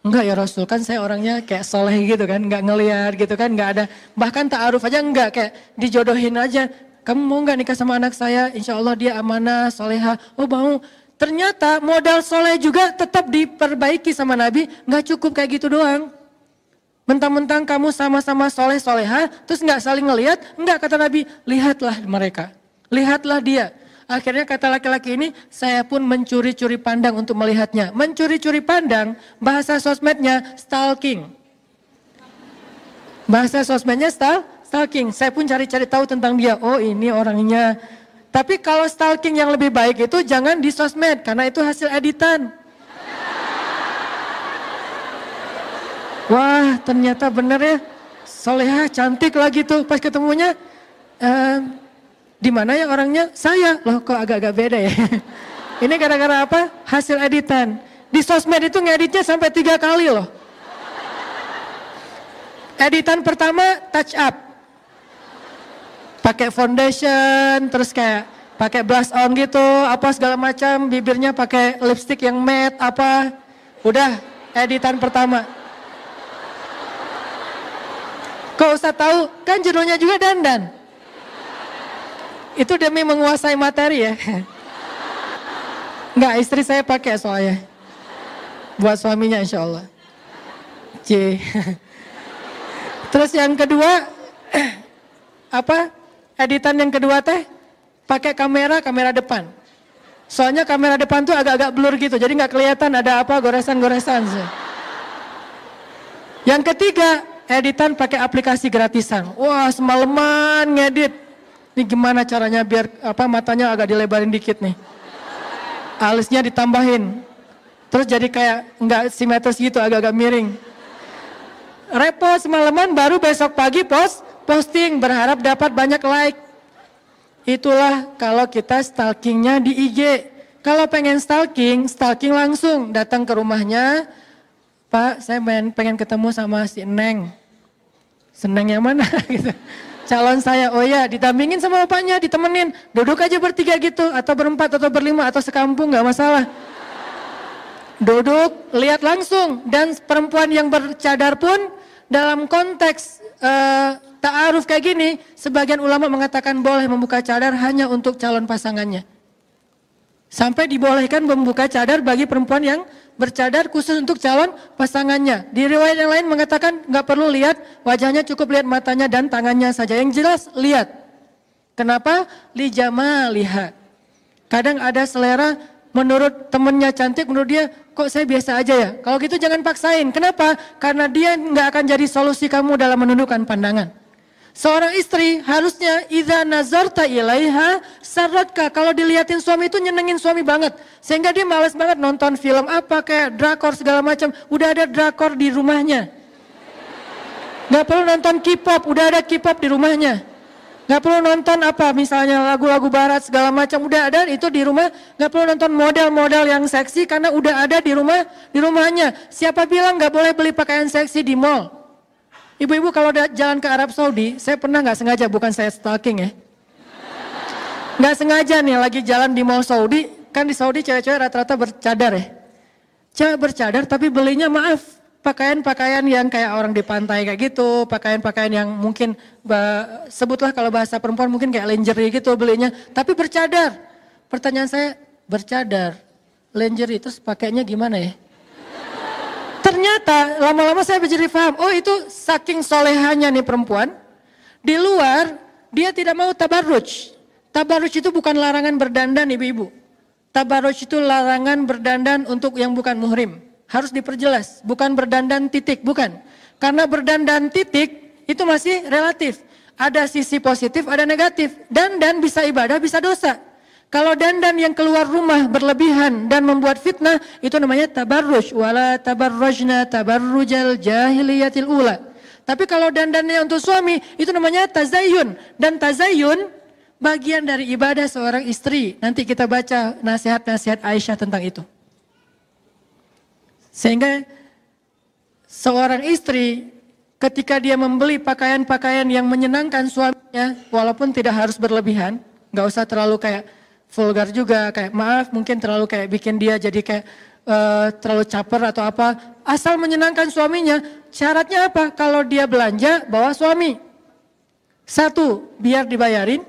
Speaker 1: Enggak ya Rasul, kan saya orangnya kayak soleh gitu kan, enggak ngelihat gitu kan, enggak ada, bahkan ta'aruf aja enggak, kayak dijodohin aja. Kamu mau enggak nikah sama anak saya, insya Allah dia amanah, soleha, oh mau. Ternyata modal soleh juga tetap diperbaiki sama Nabi, enggak cukup kayak gitu doang. Mentang-mentang kamu sama-sama soleh soleha, terus enggak saling ngelihat, enggak kata Nabi, lihatlah mereka, lihatlah dia. Akhirnya kata laki-laki ini, saya pun mencuri-curi pandang untuk melihatnya. Mencuri-curi pandang, bahasa sosmednya stalking. Bahasa sosmednya stalking. Saya pun cari-cari tahu tentang dia. Oh ini orangnya. Tapi kalau stalking yang lebih baik itu jangan di sosmed, karena itu hasil editan. Wah ternyata bener ya, solehah cantik lagi tuh pas ketemunya. Di mana ya orangnya? Saya. Loh kok agak-agak beda ya. Ini gara-gara apa? Hasil editan. Di sosmed itu ngeditnya sampai 3 kali loh. Editan pertama touch up. Pakai foundation, terus kayak pakai blush on gitu, apa segala macam, bibirnya pakai lipstick yang matte apa. Udah, editan pertama. Kok Ustaz tahu? Kan judulnya juga dandan. Itu demi menguasai materi ya. Enggak, istri saya pakai soalnya. Buat suaminya insya Allah. C. Terus yang kedua, apa? Editan yang kedua teh, pakai kamera depan. Soalnya kamera depan tuh agak-agak blur gitu, jadi nggak kelihatan ada apa goresan-goresan. Yang ketiga, editan pakai aplikasi gratisan. Wah, semalaman ngedit. Ini gimana caranya biar matanya agak dilebarin dikit nih. Alisnya ditambahin. Terus jadi kayak nggak simetris gitu, agak-agak miring. Repot semalaman baru besok pagi posting berharap dapat banyak like. Itulah kalau kita stalkingnya di IG. Kalau pengen stalking langsung datang ke rumahnya. Pak, saya pengen ketemu sama si Neng. Seneng yang mana gitu. Calon saya, oh ya ditampingin sama bapaknya, ditemenin. Duduk aja bertiga gitu, atau berempat, atau berlima, atau sekampung, gak masalah. Duduk, lihat langsung. Dan perempuan yang bercadar pun dalam konteks ta'aruf kayak gini, sebagian ulama mengatakan boleh membuka cadar hanya untuk calon pasangannya. Sampai dibolehkan membuka cadar bagi perempuan yang bercadar khusus untuk calon pasangannya. Di riwayat yang lain mengatakan nggak perlu lihat wajahnya, cukup lihat matanya dan tangannya saja. Yang jelas lihat. Kenapa? Li jamaliha. Kadang ada selera menurut temennya cantik, menurut dia kok saya biasa aja ya. Kalau gitu jangan paksain. Kenapa? Karena dia nggak akan jadi solusi kamu dalam menundukkan pandangan. Seorang istri harusnya idza nazarta ilaiha sarratka. Kalau dilihatin suami itu nyenengin suami banget. Sehingga dia malas banget nonton film apa kayak drakor segala macam. Udah ada drakor di rumahnya. Gak perlu nonton K-pop, udah ada K-pop di rumahnya. Gak perlu nonton apa misalnya lagu-lagu barat segala macam, udah ada itu di rumah. Gak perlu nonton model-model yang seksi karena udah ada di rumahnya. Siapa bilang gak boleh beli pakaian seksi di mall? Ibu-ibu kalau jalan ke Arab Saudi, saya pernah nggak sengaja, bukan saya stalking ya. Nggak sengaja nih lagi jalan di mall Saudi, kan di Saudi cewek-cewek rata-rata bercadar ya. Cewek bercadar tapi belinya maaf, pakaian-pakaian yang kayak orang di pantai kayak gitu, pakaian-pakaian yang mungkin sebutlah kalau bahasa perempuan mungkin kayak lingerie gitu belinya, tapi bercadar. Pertanyaan saya, bercadar, lingerie terus pakainya gimana ya? Ternyata lama-lama saya menjadi paham, oh itu saking solehannya nih perempuan. Di luar dia tidak mau tabarruj. Tabarruj itu bukan larangan berdandan ibu-ibu. Tabarruj itu larangan berdandan untuk yang bukan muhrim. Harus diperjelas, bukan berdandan titik, bukan. Karena berdandan titik itu masih relatif. Ada sisi positif, ada negatif. Dandan bisa ibadah, bisa dosa. Kalau dandan yang keluar rumah berlebihan dan membuat fitnah, itu namanya tabarruj. Wala tabarrujna tabarrujal jahiliyatil ula. Tapi kalau dandannya untuk suami, itu namanya tazayyun. Dan tazayyun bagian dari ibadah seorang istri. Nanti kita baca nasihat-nasihat Aisyah tentang itu. Sehingga seorang istri ketika dia membeli pakaian-pakaian yang menyenangkan suaminya, walaupun tidak harus berlebihan, nggak usah terlalu kayak vulgar juga, kayak maaf mungkin terlalu kayak bikin dia jadi kayak terlalu caper atau apa. Asal menyenangkan suaminya, syaratnya apa? Kalau dia belanja, bawa suami. Satu, biar dibayarin.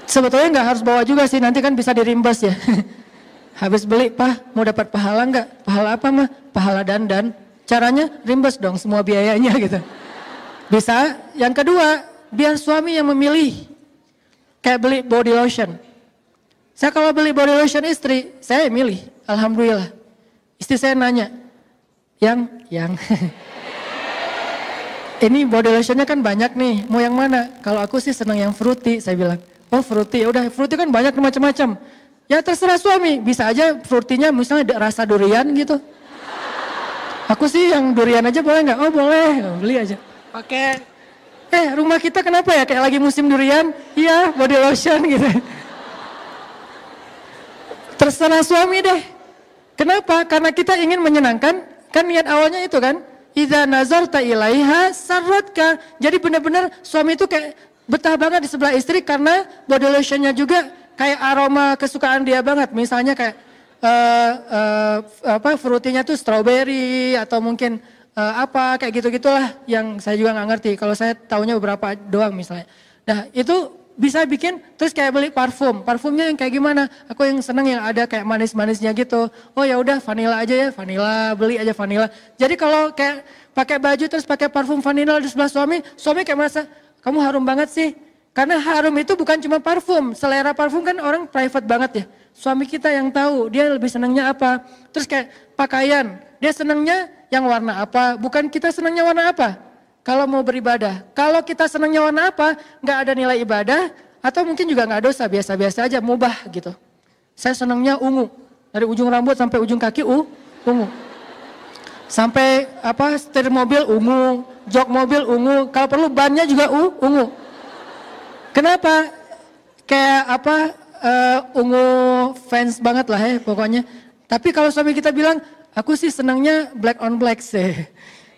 Speaker 1: Sebetulnya nggak harus bawa juga sih, nanti kan bisa dirimbas ya. Habis beli, Pak mau dapat pahala nggak? Pahala apa mah? Pahala dandan. Caranya rimbas dong semua biayanya gitu. Bisa. Yang kedua, biar suami yang memilih. Kayak beli body lotion. Saya kalau beli body lotion istri, saya milih. Alhamdulillah. Istri saya nanya, yang ini body lotionnya kan banyak nih, mau yang mana? Kalau aku sih senang yang fruity, saya bilang. Oh fruity, udah fruity kan banyak macam-macam. Ya terserah suami, bisa aja fruitynya misalnya rasa durian gitu. Aku sih yang durian aja boleh nggak? Oh boleh, beli aja. Pakai. Rumah kita kenapa ya kayak lagi musim durian? Iya, body lotion gitu. Terserah suami deh. Kenapa? Karena kita ingin menyenangkan, kan niat awalnya itu kan. Idza nazarta ilaiha sarratka. Jadi benar-benar suami itu kayak betah banget di sebelah istri karena body lotionnya juga kayak aroma kesukaan dia banget. Misalnya kayak fruitinya tuh strawberry atau mungkin apa kayak gitu-gitulah yang saya juga nggak ngerti. Kalau saya taunya beberapa doang misalnya. Nah itu bisa bikin terus kayak beli parfum. Parfumnya yang kayak gimana? Aku yang seneng yang ada kayak manis-manisnya gitu. Oh ya udah vanilla aja ya, vanilla, beli aja vanilla. Jadi kalau kayak pakai baju terus pakai parfum vanilla di sebelah suami, suami kayak merasa kamu harum banget sih. Karena harum itu bukan cuma parfum. Selera parfum kan orang private banget ya. Suami kita yang tahu dia lebih senangnya apa. Terus kayak pakaian, dia senangnya yang warna apa, bukan kita senangnya warna apa. Kalau mau beribadah, kalau kita senangnya warna apa, nggak ada nilai ibadah, atau mungkin juga nggak dosa, biasa-biasa aja, mubah gitu. Saya senangnya ungu, dari ujung rambut sampai ujung kaki ungu. Sampai setir mobil ungu, jok mobil ungu, kalau perlu bannya juga ungu. Kenapa? Kayak ungu fans banget lah ya pokoknya. Tapi kalau suami kita bilang, aku sih senangnya black on black sih.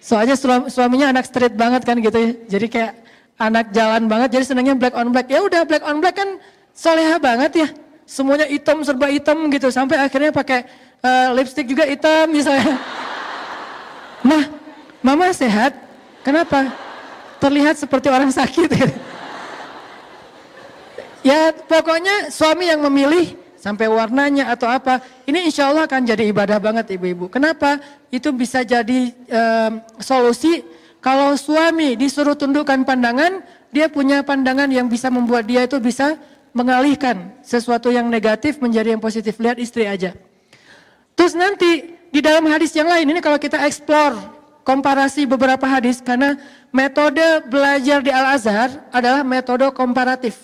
Speaker 1: Soalnya suaminya anak street banget kan gitu ya. Jadi kayak anak jalan banget jadi senangnya black on black. Ya udah black on black kan soleha banget ya. Semuanya hitam serba hitam gitu. Sampai akhirnya pakai lipstick juga hitam misalnya. Nah, mama sehat. Kenapa? Terlihat seperti orang sakit gitu. Ya pokoknya suami yang memilih sampai warnanya atau apa. Ini insya Allah akan jadi ibadah banget ibu-ibu. Kenapa? Itu bisa jadi solusi kalau suami disuruh tundukkan pandangan, dia punya pandangan yang bisa membuat dia itu bisa mengalihkan sesuatu yang negatif menjadi yang positif. Lihat istri aja. Terus nanti di dalam hadis yang lain, ini kalau kita explore, komparasi beberapa hadis, karena metode belajar di Al-Azhar adalah metode komparatif.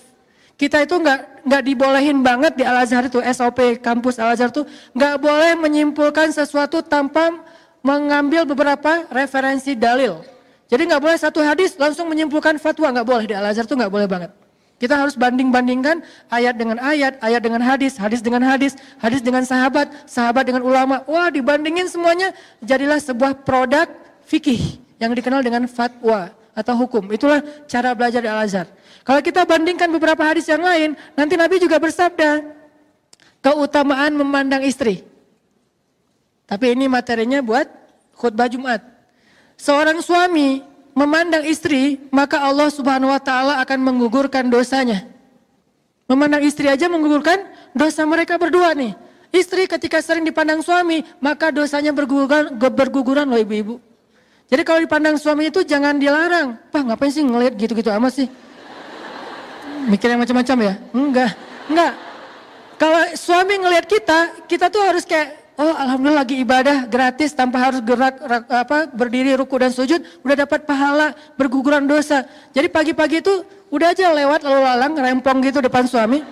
Speaker 1: Kita itu nggak dibolehin banget di Al-Azhar itu, SOP kampus Al-Azhar itu nggak boleh menyimpulkan sesuatu tanpa mengambil beberapa referensi dalil. Jadi nggak boleh satu hadis langsung menyimpulkan fatwa, nggak boleh di Al-Azhar itu nggak boleh banget. Kita harus banding-bandingkan ayat dengan ayat, ayat dengan hadis, hadis dengan hadis, hadis dengan sahabat, sahabat dengan ulama. Wah, dibandingin semuanya, jadilah sebuah produk fikih yang dikenal dengan fatwa atau hukum. Itulah cara belajar di Al-Azhar. Kalau kita bandingkan beberapa hadis yang lain, nanti Nabi juga bersabda, keutamaan memandang istri. Tapi ini materinya buat khutbah Jumat. Seorang suami memandang istri, maka Allah Subhanahu wa taala akan menggugurkan dosanya. Memandang istri aja menggugurkan dosa mereka berdua nih. Istri ketika sering dipandang suami, maka dosanya berguguran loh ibu-ibu. Jadi kalau dipandang suami itu jangan dilarang. Pak, ngapain sih ngelihat gitu-gitu amat sih? Mikir yang macam-macam ya? Enggak. Kalau suami ngelihat kita tuh harus kayak, oh alhamdulillah lagi ibadah gratis tanpa harus berdiri ruku dan sujud, udah dapat pahala, berguguran dosa. Jadi pagi-pagi itu udah aja lewat lalu lalang rempong gitu depan suami.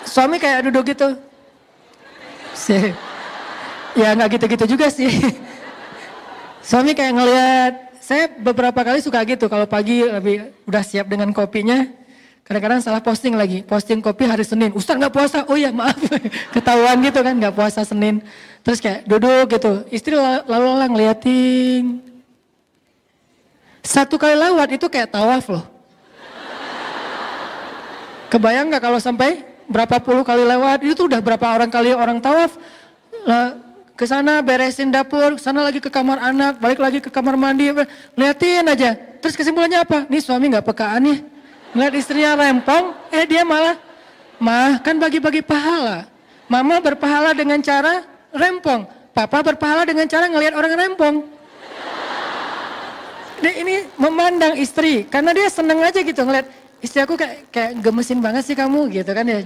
Speaker 1: Suami kayak duduk gitu. Ya nggak gitu-gitu juga sih. Suami kayak ngelihat, saya beberapa kali suka gitu kalau pagi lebih udah siap dengan kopinya. Kadang-kadang salah posting lagi, posting kopi hari Senin. Ustaz nggak puasa, oh iya maaf, ketahuan gitu kan nggak puasa Senin. Terus kayak duduk gitu, istri lalu lalang ngeliatin. Satu kali lewat itu kayak tawaf loh. Kebayang nggak kalau sampai berapa puluh kali lewat, itu tuh udah berapa orang tawaf. Ke sana beresin dapur, sana lagi ke kamar anak, balik lagi ke kamar mandi, liatin aja. Terus kesimpulannya apa? Nih suami nggak pekaan nih. Ngeliat istrinya rempong, dia malah, kan bagi-bagi pahala. Mama berpahala dengan cara rempong, papa berpahala dengan cara ngelihat orang rempong. Dia ini memandang istri, karena dia seneng aja gitu ngeliat istri aku kayak gemesin banget sih kamu gitu kan ya.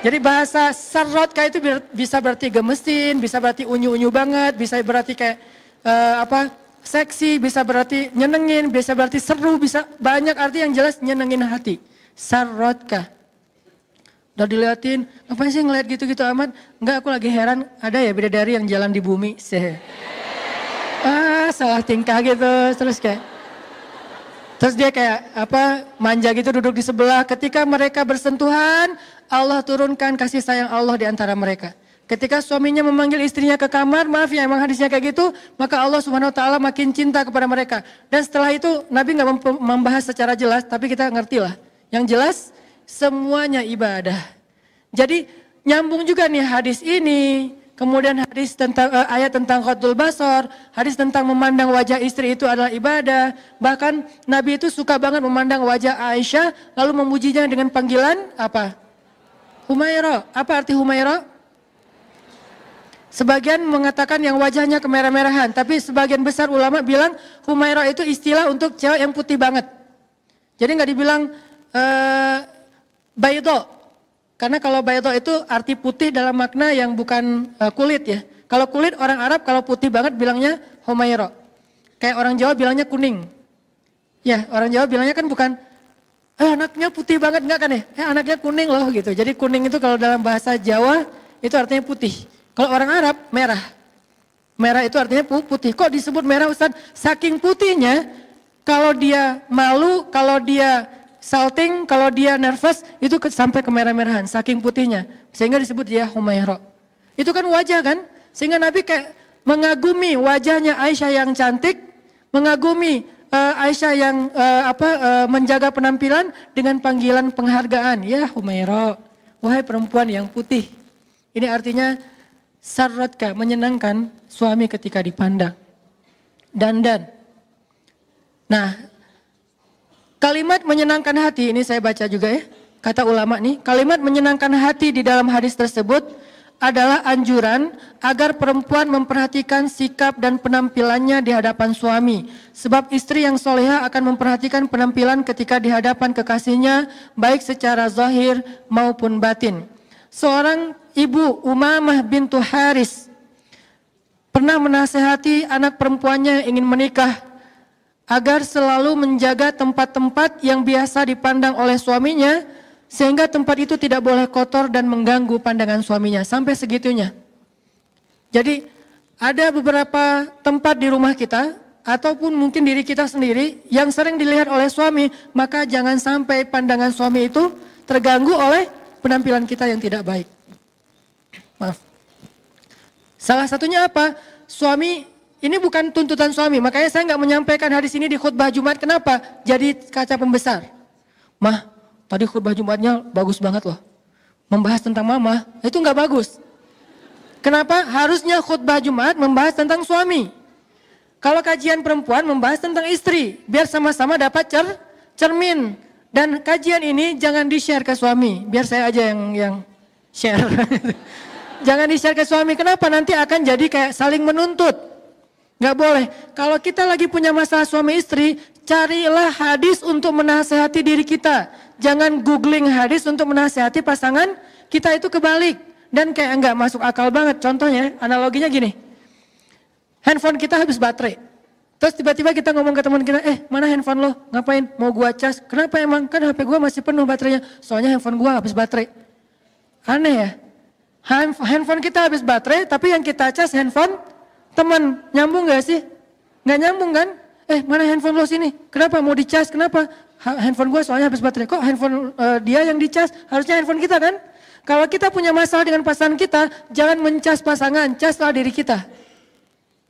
Speaker 1: Jadi bahasa sarotka itu bisa berarti gemesin, bisa berarti unyu-unyu banget, bisa berarti kayak seksi, bisa berarti nyenengin, bisa berarti seru, bisa banyak arti yang jelas nyenengin hati. Sarotka. Udah diliatin, ngapain sih ngeliat gitu-gitu amat? Enggak, aku lagi heran, ada ya bidadari yang jalan di bumi. Salah tingkah gitu, terus dia kayak manja gitu duduk di sebelah. Ketika mereka bersentuhan, Allah turunkan kasih sayang Allah di antara mereka. Ketika suaminya memanggil istrinya ke kamar, maaf ya emang hadisnya kayak gitu, maka Allah Subhanahu wa taala makin cinta kepada mereka. Dan setelah itu Nabi nggak membahas secara jelas, tapi kita ngerti lah. Yang jelas semuanya ibadah. Jadi nyambung juga nih hadis ini, kemudian hadis tentang ayat tentang ghadul basar, hadis tentang memandang wajah istri itu adalah ibadah. Bahkan Nabi itu suka banget memandang wajah Aisyah, lalu memujinya dengan panggilan apa? Humaira. Apa arti Humaira? Sebagian mengatakan yang wajahnya kemerah-merahan, tapi sebagian besar ulama bilang Humaira itu istilah untuk cewek yang putih banget. Jadi nggak dibilang baydo, karena kalau baydo itu arti putih dalam makna yang bukan kulit ya. Kalau kulit orang Arab, kalau putih banget bilangnya Humaira. Kayak orang Jawa bilangnya kuning. Ya orang Jawa bilangnya kan bukan anaknya putih banget, enggak kan ya? Anaknya kuning loh gitu. Jadi kuning itu kalau dalam bahasa Jawa itu artinya putih. Kalau orang Arab, merah. Merah itu artinya putih. Kok disebut merah Ustaz? Saking putihnya, kalau dia malu, kalau dia salting, kalau dia nervous, itu sampai kemerah-merahan. Saking putihnya. Sehingga disebut dia Humaira. Itu kan wajah kan? Sehingga Nabi kayak mengagumi wajahnya Aisyah yang cantik, mengagumi Aisyah yang menjaga penampilan dengan panggilan penghargaan. Ya Humaira, wahai perempuan yang putih. Ini artinya sarratka, menyenangkan suami ketika dipandang. Dandan. Nah, kalimat menyenangkan hati ini saya baca juga ya. kata ulama nih, kalimat menyenangkan hati di dalam hadis tersebut adalah anjuran agar perempuan memperhatikan sikap dan penampilannya di hadapan suami. Sebab istri yang soleha akan memperhatikan penampilan ketika di hadapan kekasihnya, baik secara zahir maupun batin. Seorang ibu, Umamah bintu Haris, pernah menasehati anak perempuannya yang ingin menikah agar selalu menjaga tempat-tempat yang biasa dipandang oleh suaminya, sehingga tempat itu tidak boleh kotor dan mengganggu pandangan suaminya, sampai segitunya. Jadi ada beberapa tempat di rumah kita ataupun mungkin diri kita sendiri yang sering dilihat oleh suami, maka jangan sampai pandangan suami itu terganggu oleh penampilan kita yang tidak baik. Maaf. Salah satunya apa? Suami, ini bukan tuntutan suami, makanya saya nggak menyampaikan hadis ini di khutbah Jumat. Kenapa? Jadi kaca pembesar. Mah, tadi khutbah Jumatnya bagus banget loh. Membahas tentang mama, itu nggak bagus. Kenapa? Harusnya khutbah Jumat membahas tentang suami. Kalau kajian perempuan membahas tentang istri, biar sama-sama dapat cermin. Dan kajian ini jangan di-share ke suami, biar saya aja yang share. Jangan di-share ke suami, kenapa? Nanti akan jadi kayak saling menuntut. Nggak boleh. Kalau kita lagi punya masalah suami istri, carilah hadis untuk menasehati diri kita. Jangan googling hadis untuk menasehati pasangan kita, itu kebalik. Dan kayak nggak masuk akal banget. Contohnya, analoginya gini. Handphone kita habis baterai. Terus tiba-tiba kita ngomong ke teman kita, mana handphone lo? Ngapain? Mau gua cas? Kenapa emang? Kan HP gua masih penuh baterainya. Soalnya handphone gua habis baterai. Aneh ya? Handphone kita habis baterai, tapi yang kita cas handphone teman. Nyambung gak sih? Gak nyambung kan? Mana handphone lo sini? Kenapa? Mau dicas? Kenapa? Handphone gua soalnya habis baterai. Kok handphone dia yang dicas? Harusnya handphone kita kan? Kalau kita punya masalah dengan pasangan kita, jangan mencas pasangan, caslah diri kita.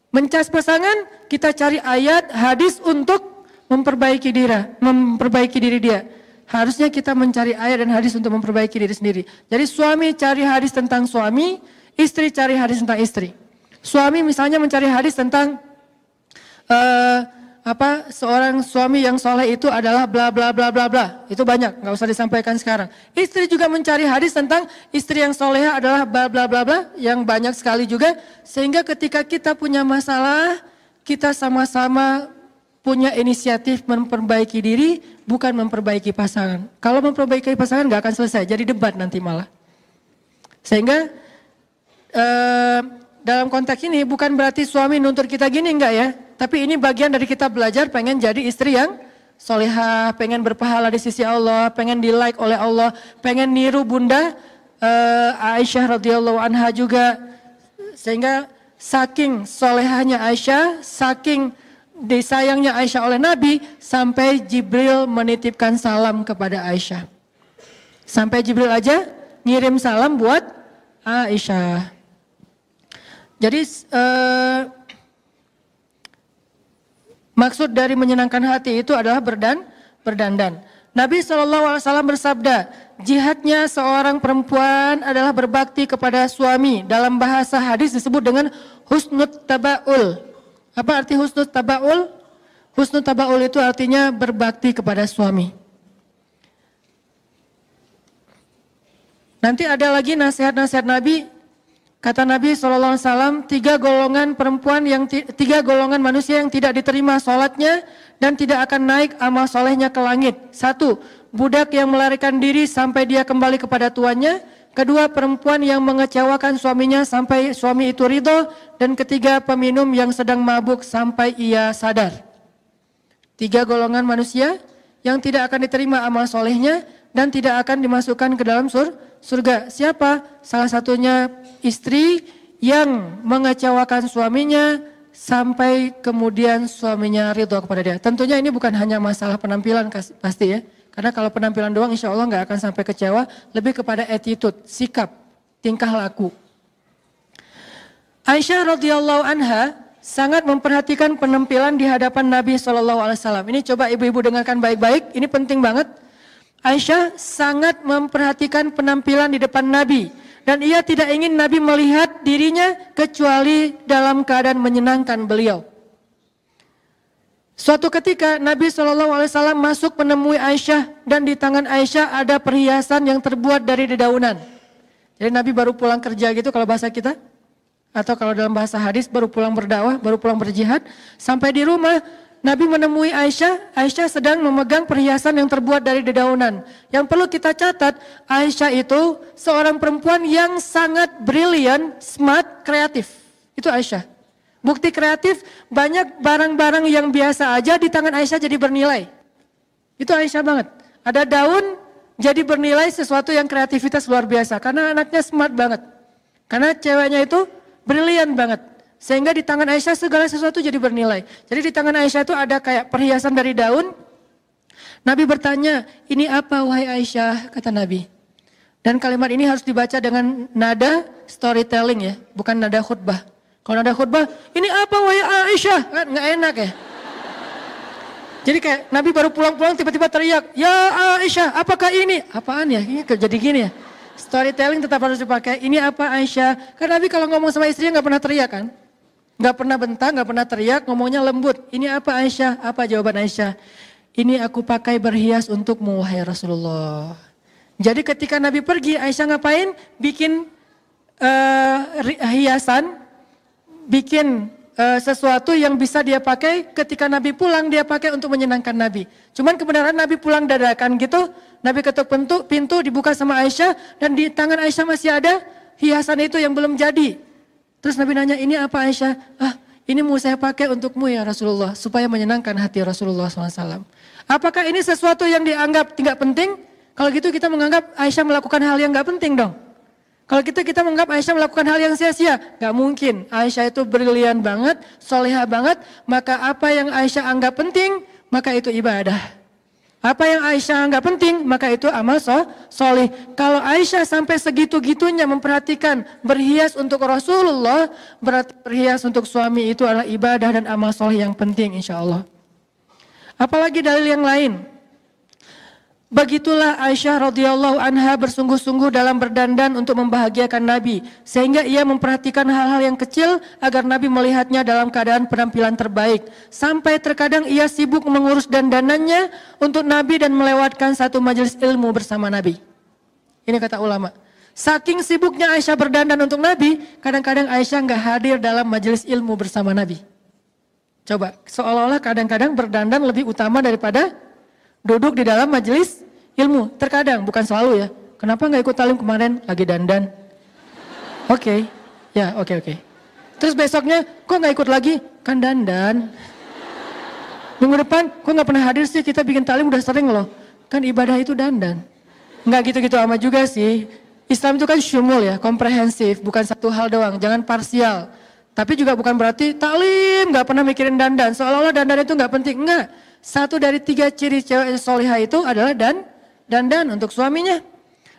Speaker 1: Mencas pasangan, kita cari ayat, hadis untuk memperbaiki diri dia. Harusnya kita mencari ayat dan hadis untuk memperbaiki diri sendiri. Jadi suami cari hadis tentang suami, istri cari hadis tentang istri. Suami misalnya mencari hadis tentang seorang suami yang soleh itu adalah bla bla bla bla bla. Itu banyak, nggak usah disampaikan sekarang. Istri juga mencari hadis tentang istri yang soleh adalah bla bla bla bla, yang banyak sekali juga. Sehingga ketika kita punya masalah, kita sama-sama punya inisiatif memperbaiki diri, bukan memperbaiki pasangan. Kalau memperbaiki pasangan nggak akan selesai, jadi debat nanti malah. Sehingga dalam konteks ini bukan berarti suami nuntut kita gini, enggak ya. Tapi ini bagian dari kita belajar pengen jadi istri yang solehah, pengen berpahala di sisi Allah, pengen di like oleh Allah, pengen niru bunda Aisyah radhiyallahu anha juga. Sehingga saking solehahnya Aisyah, saking disayangnya Aisyah oleh Nabi, sampai Jibril menitipkan salam kepada Aisyah. Sampai Jibril aja ngirim salam buat Aisyah. Jadi maksud dari menyenangkan hati itu adalah berdandan. Nabi SAW bersabda, jihadnya seorang perempuan adalah berbakti kepada suami. Dalam bahasa hadis disebut dengan husnut taba'ul. Apa arti husnut taba'ul? Husnut taba'ul itu artinya berbakti kepada suami. Nanti ada lagi nasihat-nasihat Nabi. Kata Nabi SAW, tiga golongan manusia yang tidak diterima sholatnya dan tidak akan naik amal solehnya ke langit. Satu, budak yang melarikan diri sampai dia kembali kepada tuannya. Kedua, perempuan yang mengecewakan suaminya sampai suami itu ridho. Dan ketiga, peminum yang sedang mabuk sampai ia sadar. Tiga golongan manusia yang tidak akan diterima amal solehnya dan tidak akan dimasukkan ke dalam surga. Siapa? Salah satunya istri yang mengecewakan suaminya sampai kemudian suaminya ridho kepada dia. Tentunya ini bukan hanya masalah penampilan pasti ya. Karena kalau penampilan doang insya Allah nggak akan sampai kecewa. Lebih kepada attitude, sikap, tingkah laku. Aisyah radhiyallahu anha sangat memperhatikan penampilan di hadapan Nabi SAW. Ini coba ibu-ibu dengarkan baik-baik, ini penting banget. Aisyah sangat memperhatikan penampilan di depan Nabi. Dan ia tidak ingin Nabi melihat dirinya kecuali dalam keadaan menyenangkan beliau. Suatu ketika Nabi SAW masuk menemui Aisyah dan di tangan Aisyah ada perhiasan yang terbuat dari dedaunan. Jadi Nabi baru pulang kerja gitu kalau bahasa kita. Atau kalau dalam bahasa hadis baru pulang berdakwah, baru pulang berjihad. Sampai di rumah Nabi menemui Aisyah. Aisyah sedang memegang perhiasan yang terbuat dari dedaunan. Yang perlu kita catat, Aisyah itu seorang perempuan yang sangat brilian, smart, kreatif. Itu Aisyah. Bukti kreatif, banyak barang-barang yang biasa aja di tangan Aisyah jadi bernilai. Itu Aisyah banget. Ada daun jadi bernilai sesuatu yang kreativitas luar biasa. Karena anaknya smart banget. Karena ceweknya itu brilian banget. Sehingga di tangan Aisyah segala sesuatu jadi bernilai. Jadi di tangan Aisyah itu ada kayak perhiasan dari daun. Nabi bertanya, ini apa wahai Aisyah? Kata Nabi. Dan kalimat ini harus dibaca dengan nada storytelling ya. Bukan nada khutbah. Kalau ada khutbah, ini apa wahai Aisyah? Kan nggak enak ya. Jadi kayak Nabi baru pulang-pulang tiba-tiba teriak, ya Aisyah, apakah ini? Apaan ya? Ini jadi gini ya. Storytelling tetap harus dipakai. Ini apa Aisyah? Karena Nabi kalau ngomong sama istrinya nggak pernah teriak kan? Nggak pernah bentak, nggak pernah teriak, ngomongnya lembut. Ini apa Aisyah? Apa jawaban Aisyah? Ini aku pakai berhias untukmu wahai Rasulullah. Jadi ketika Nabi pergi, Aisyah ngapain? Bikin hiasan. Bikin sesuatu yang bisa dia pakai ketika Nabi pulang, dia pakai untuk menyenangkan Nabi. Cuman kebenaran Nabi pulang dadakan gitu, Nabi ketuk pintu dibuka sama Aisyah dan di tangan Aisyah masih ada hiasan itu yang belum jadi. Terus Nabi nanya, ini apa Aisyah? Ini mau saya pakai untukmu ya Rasulullah, supaya menyenangkan hati Rasulullah SAW. Apakah ini sesuatu yang dianggap tidak penting? Kalau gitu kita menganggap Aisyah melakukan hal yang gak penting dong. Kalau kita menganggap Aisyah melakukan hal yang sia-sia, gak mungkin. Aisyah itu brilian banget, solehah banget, maka apa yang Aisyah anggap penting, maka itu ibadah. Apa yang Aisyah anggap penting, maka itu amal soleh. Kalau Aisyah sampai segitu-gitunya memperhatikan berhias untuk Rasulullah, berarti berhias untuk suami itu adalah ibadah dan amal soleh yang penting insya Allah. Apalagi dalil yang lain. Begitulah Aisyah radhiyallahu anha bersungguh-sungguh dalam berdandan untuk membahagiakan Nabi. Sehingga ia memperhatikan hal-hal yang kecil agar Nabi melihatnya dalam keadaan penampilan terbaik. Sampai terkadang ia sibuk mengurus dandanannya untuk Nabi dan melewatkan satu majelis ilmu bersama Nabi. Ini kata ulama. Saking sibuknya Aisyah berdandan untuk Nabi, kadang-kadang Aisyah nggak hadir dalam majelis ilmu bersama Nabi. Coba, seolah-olah kadang-kadang berdandan lebih utama daripada duduk di dalam majelis ilmu. Terkadang, bukan selalu ya. Kenapa nggak ikut talim kemarin? Lagi dandan. Oke. Terus besoknya, kok nggak ikut lagi? Kan dandan. Minggu depan, kok nggak pernah hadir sih? Kita bikin talim udah sering loh. Kan ibadah itu dandan. Nggak gitu-gitu amat juga sih. Islam itu kan syumul ya, komprehensif. Bukan satu hal doang, jangan parsial. Tapi juga bukan berarti talim nggak pernah mikirin dandan. Seolah-olah dandan itu nggak penting. Enggak. Satu dari 3 ciri cewek solihah itu adalah dandan untuk suaminya.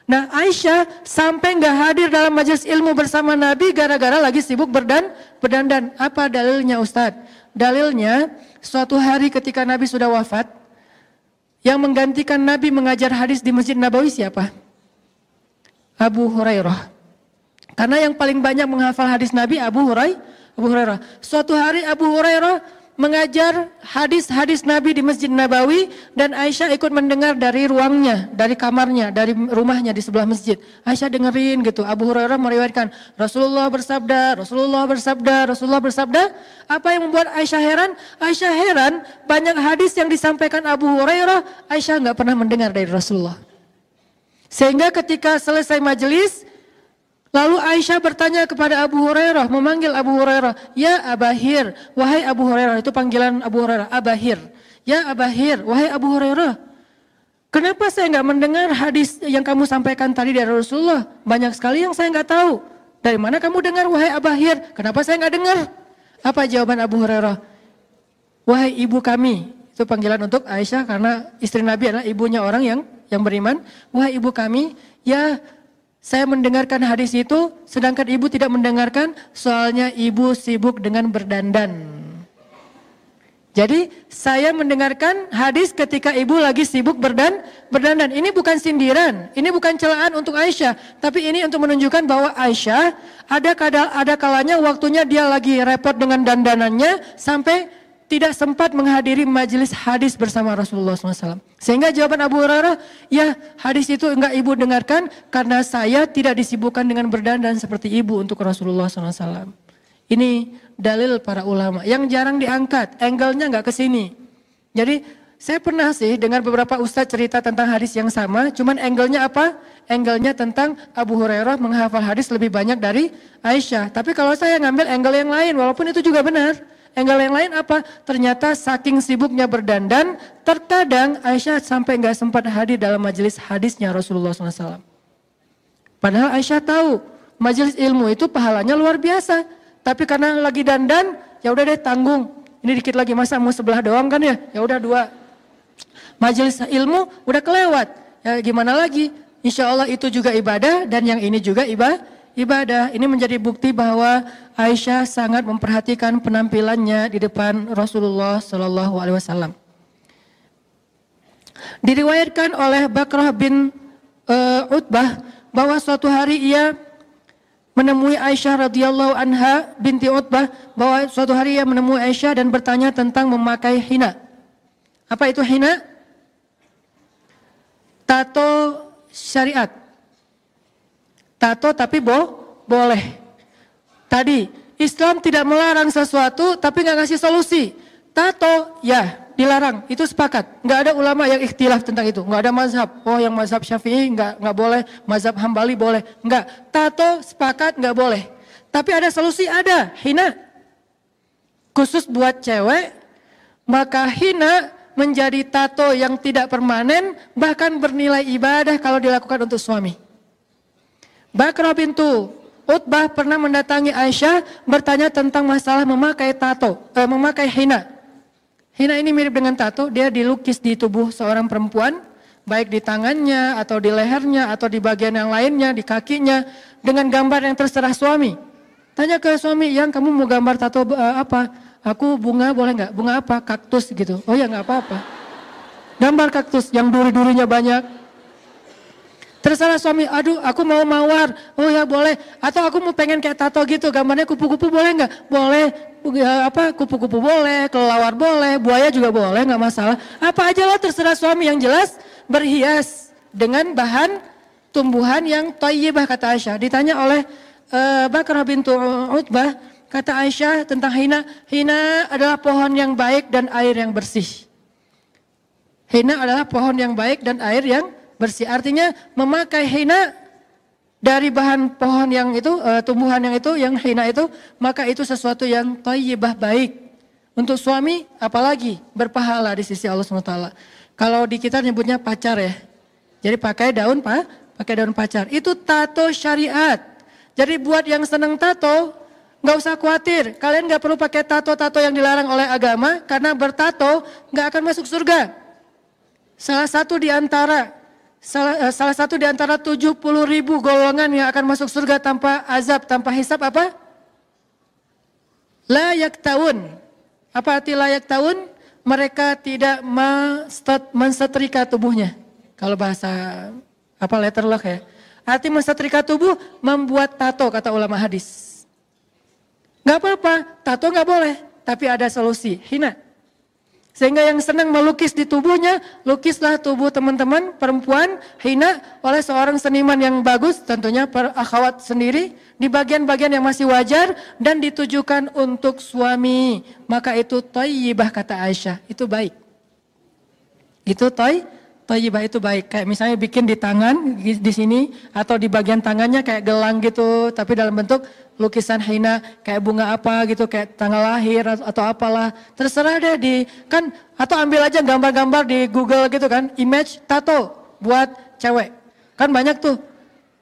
Speaker 1: Nah Aisyah sampai nggak hadir dalam majelis ilmu bersama Nabi gara-gara lagi sibuk berdandan. Apa dalilnya Ustadz? Dalilnya suatu hari ketika Nabi sudah wafat, yang menggantikan Nabi mengajar hadis di Masjid Nabawi siapa? Abu Hurairah. Karena yang paling banyak menghafal hadis Nabi Abu Hurairah. Suatu hari Abu Hurairah mengajar hadis-hadis Nabi di Masjid Nabawi dan Aisyah ikut mendengar dari ruangnya, dari kamarnya, dari rumahnya di sebelah masjid. Aisyah dengerin gitu. Abu Hurairah meriwayatkan Rasulullah bersabda. Apa yang membuat Aisyah heran? Aisyah heran banyak hadis yang disampaikan Abu Hurairah Aisyah nggak pernah mendengar dari Rasulullah. Sehingga ketika selesai majelis, lalu Aisyah bertanya kepada Abu Hurairah, memanggil Abu Hurairah, ya Abahir, wahai Abu Hurairah, itu panggilan Abu Hurairah, Abahir. Ya Abahir, wahai Abu Hurairah, kenapa saya nggak mendengar hadis yang kamu sampaikan tadi dari Rasulullah? Banyak sekali yang saya nggak tahu. Dari mana kamu dengar wahai Abahir? Kenapa saya nggak dengar? Apa jawaban Abu Hurairah? Wahai ibu kami, itu panggilan untuk Aisyah karena istri Nabi adalah ibunya orang yang beriman. Wahai ibu kami, ya saya mendengarkan hadis itu, sedangkan ibu tidak mendengarkan, soalnya ibu sibuk dengan berdandan. Jadi saya mendengarkan hadis ketika ibu lagi sibuk berdandan. Ini bukan sindiran, ini bukan celaan untuk Aisyah, tapi ini untuk menunjukkan bahwa Aisyah ada kalanya waktunya dia lagi repot dengan dandanannya sampai tidak sempat menghadiri majelis hadis bersama Rasulullah SAW. Sehingga jawaban Abu Hurairah, ya hadis itu enggak ibu dengarkan karena saya tidak disibukkan dengan berdandan seperti ibu untuk Rasulullah SAW. Ini dalil para ulama yang jarang diangkat, angle-nya enggak ke sini. Jadi saya pernah sih dengar beberapa ustadz cerita tentang hadis yang sama, cuman angle-nya apa? Angle-nya tentang Abu Hurairah menghafal hadis lebih banyak dari Aisyah. Tapi kalau saya ngambil angle yang lain, walaupun itu juga benar. Angle yang lain apa? Ternyata saking sibuknya berdandan, terkadang Aisyah sampai nggak sempat hadir dalam majelis hadisnya Rasulullah SAW. Padahal Aisyah tahu majelis ilmu itu pahalanya luar biasa. Tapi karena lagi dandan, ya udah deh tanggung. Ini dikit lagi masa mau sebelah doang kan ya? Ya udah 2. Majelis ilmu udah kelewat. Ya gimana lagi? Insya Allah itu juga ibadah dan yang ini juga ibadah. Ini menjadi bukti bahwa Aisyah sangat memperhatikan penampilannya di depan Rasulullah Shallallahu Alaihi Wasallam. Diriwayatkan oleh Bakrah bin Utbah bahwa suatu hari ia menemui Aisyah radhiyallahu anha binti Utbah, bahwa suatu hari ia menemui Aisyah dan bertanya tentang memakai hina. Apa itu hina? Tato syariat. Tato tapi boleh. Tadi Islam tidak melarang sesuatu tapi nggak ngasih solusi. Tato ya dilarang, itu sepakat. Nggak ada ulama yang ikhtilaf tentang itu. Nggak ada mazhab. Oh yang mazhab Syafi'i nggak boleh, mazhab Hambali boleh. Nggak. Tato sepakat nggak boleh. Tapi ada solusi, ada hina. Khusus buat cewek, maka hina menjadi tato yang tidak permanen, bahkan bernilai ibadah kalau dilakukan untuk suami. Bakrah bintu Utbah pernah mendatangi Aisyah bertanya tentang masalah memakai tato, memakai hina. Hina ini mirip dengan tato, dia dilukis di tubuh seorang perempuan, baik di tangannya atau di lehernya atau di bagian yang lainnya, di kakinya, dengan gambar yang terserah suami. Tanya ke suami, yang kamu mau gambar tato apa? Aku bunga boleh nggak? Bunga apa? Kaktus gitu. Oh ya nggak apa-apa. Gambar kaktus yang duri-durinya banyak. Terserah suami, aduh aku mau mawar, oh ya boleh. Atau aku mau pengen kayak tato gitu, gambarnya kupu-kupu boleh nggak? Boleh, kupu-kupu boleh, kelelawar boleh, buaya juga boleh, nggak masalah. Apa aja lah terserah suami, yang jelas berhias dengan bahan tumbuhan yang thayyibah kata Aisyah. Ditanya oleh Bakrah bintu Utbah, kata Aisyah tentang hina, hina adalah pohon yang baik dan air yang bersih. Hina adalah pohon yang baik dan air yang bersih. Artinya memakai hina dari bahan pohon yang itu, tumbuhan yang itu, yang hina itu, maka itu sesuatu yang thayyibah baik. Untuk suami apalagi berpahala di sisi Allah SWT. Kalau di kita nyebutnya pacar ya. Jadi pakai daun pacar. Itu tato syariat. Jadi buat yang senang tato, nggak usah khawatir. Kalian nggak perlu pakai tato-tato yang dilarang oleh agama, karena bertato nggak akan masuk surga. Salah satu di antara 70.000 golongan yang akan masuk surga tanpa azab, tanpa hisab apa? La yaktaun. Apa arti la yaktaun? Mereka tidak mensetrika tubuhnya. Kalau bahasa apa letterlock ya. Arti mensetrika tubuh, membuat tato kata ulama hadis. Gak apa-apa, tato gak boleh. Tapi ada solusi, hina. Sehingga yang senang melukis di tubuhnya, lukislah tubuh teman-teman perempuan hina oleh seorang seniman yang bagus, tentunya akhwat sendiri, di bagian-bagian yang masih wajar dan ditujukan untuk suami. Maka itu thayyibah kata Aisyah, itu baik. Itu thayyibah itu baik. Kayak misalnya bikin di tangan di sini atau di bagian tangannya kayak gelang gitu, tapi dalam bentuk lukisan hina, kayak bunga apa gitu, kayak tanggal lahir atau apalah. Terserah deh kan, atau ambil aja gambar-gambar di Google gitu kan, image tato buat cewek. Kan banyak tuh.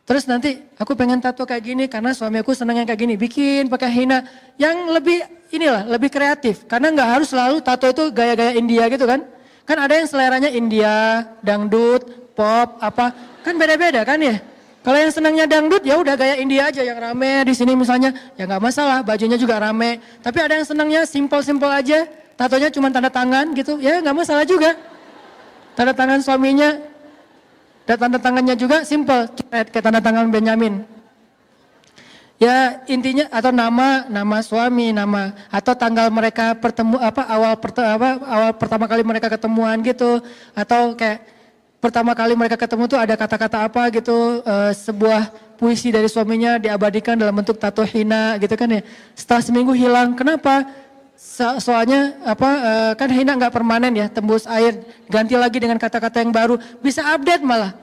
Speaker 1: Terus nanti aku pengen tato kayak gini karena suami aku senang yang kayak gini. Bikin pakai hina yang lebih lebih kreatif. Karena nggak harus selalu tato itu gaya-gaya India gitu kan. Kan ada yang seleranya India, dangdut, pop, apa. Kan beda-beda kan ya. Kalau yang senangnya dangdut ya udah gaya India aja yang rame di sini misalnya, ya nggak masalah, bajunya juga rame. Tapi ada yang senangnya simpel-simpel aja, tatonya cuma tanda tangan gitu, ya nggak masalah juga. Tanda tangan suaminya, dan tanda tangannya juga simpel, kayak tanda tangan Benyamin. Ya intinya atau nama suami, nama atau tanggal mereka awal pertama kali mereka ketemuan gitu, atau kayak pertama kali mereka ketemu tuh ada kata-kata apa gitu, sebuah puisi dari suaminya diabadikan dalam bentuk tato hina gitu kan ya. Setelah seminggu hilang, kenapa? Soalnya kan hina nggak permanen ya, tembus air, ganti lagi dengan kata-kata yang baru, bisa update malah.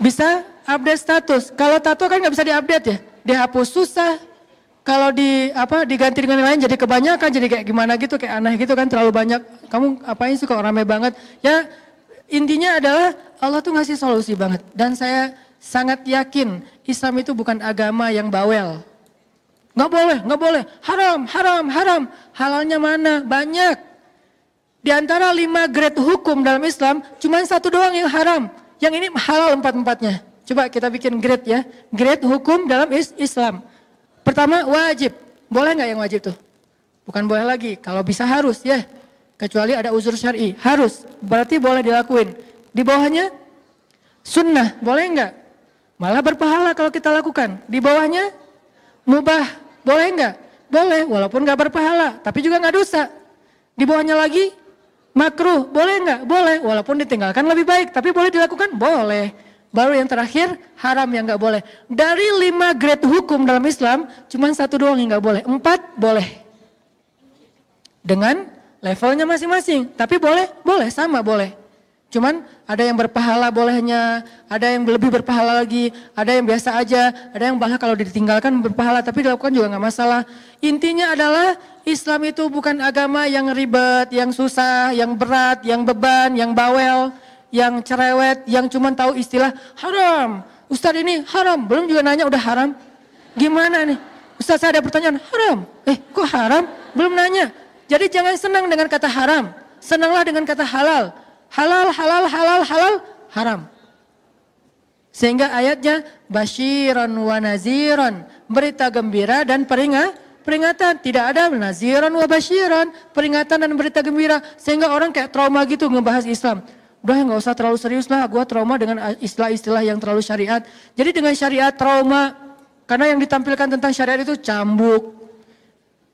Speaker 1: Bisa update status. Kalau tato kan nggak bisa diupdate ya, dihapus susah. Kalau diganti dengan yang lain jadi kebanyakan, jadi kayak gimana gitu, kayak aneh gitu kan, terlalu banyak. Kamu apain sih kok ramai banget? Ya intinya adalah Allah tuh ngasih solusi banget. Dan saya sangat yakin Islam itu bukan agama yang bawel. Nggak boleh, haram. Halalnya mana? Banyak. Di antara 5 grade hukum dalam Islam, cuma 1 doang yang haram. Yang ini halal 4-4-nya. Coba kita bikin grade ya. Grade hukum dalam Islam. Pertama wajib. Boleh nggak yang wajib tuh? Bukan boleh lagi. Kalau bisa harus ya. Kecuali ada uzur syar'i. Harus. Berarti boleh dilakuin. Di bawahnya sunnah. Boleh nggak? Malah berpahala kalau kita lakukan. Di bawahnya mubah. Boleh nggak? Boleh. Walaupun nggak berpahala. Tapi juga nggak dosa. Di bawahnya lagi makruh, boleh nggak? Boleh, walaupun ditinggalkan lebih baik, tapi boleh dilakukan? Boleh. Baru yang terakhir, haram yang nggak boleh. Dari 5 grade hukum dalam Islam, cuma 1 doang yang nggak boleh. 4 boleh. Dengan levelnya masing-masing, tapi boleh, sama boleh. Cuman ada yang berpahala bolehnya, ada yang lebih berpahala lagi, ada yang biasa aja, ada yang bahkan kalau ditinggalkan berpahala, tapi dilakukan juga nggak masalah. Intinya adalah Islam itu bukan agama yang ribet, yang susah, yang berat, yang beban, yang bawel, yang cerewet, yang cuma tahu istilah haram. Ustadz ini haram, belum juga nanya udah haram. Gimana nih? Ustadz saya ada pertanyaan, haram. Kok haram? Belum nanya. Jadi jangan senang dengan kata haram, senanglah dengan kata halal. Halal, haram. Sehingga ayatnya basyiran wa naziran, berita gembira dan peringatan. Tidak ada naziran wa basyiran, peringatan dan berita gembira. Sehingga orang kayak trauma gitu ngebahas Islam. Udah nggak usah terlalu serius lah, gue trauma dengan istilah-istilah yang terlalu syariat. Jadi dengan syariat trauma, karena yang ditampilkan tentang syariat itu cambuk.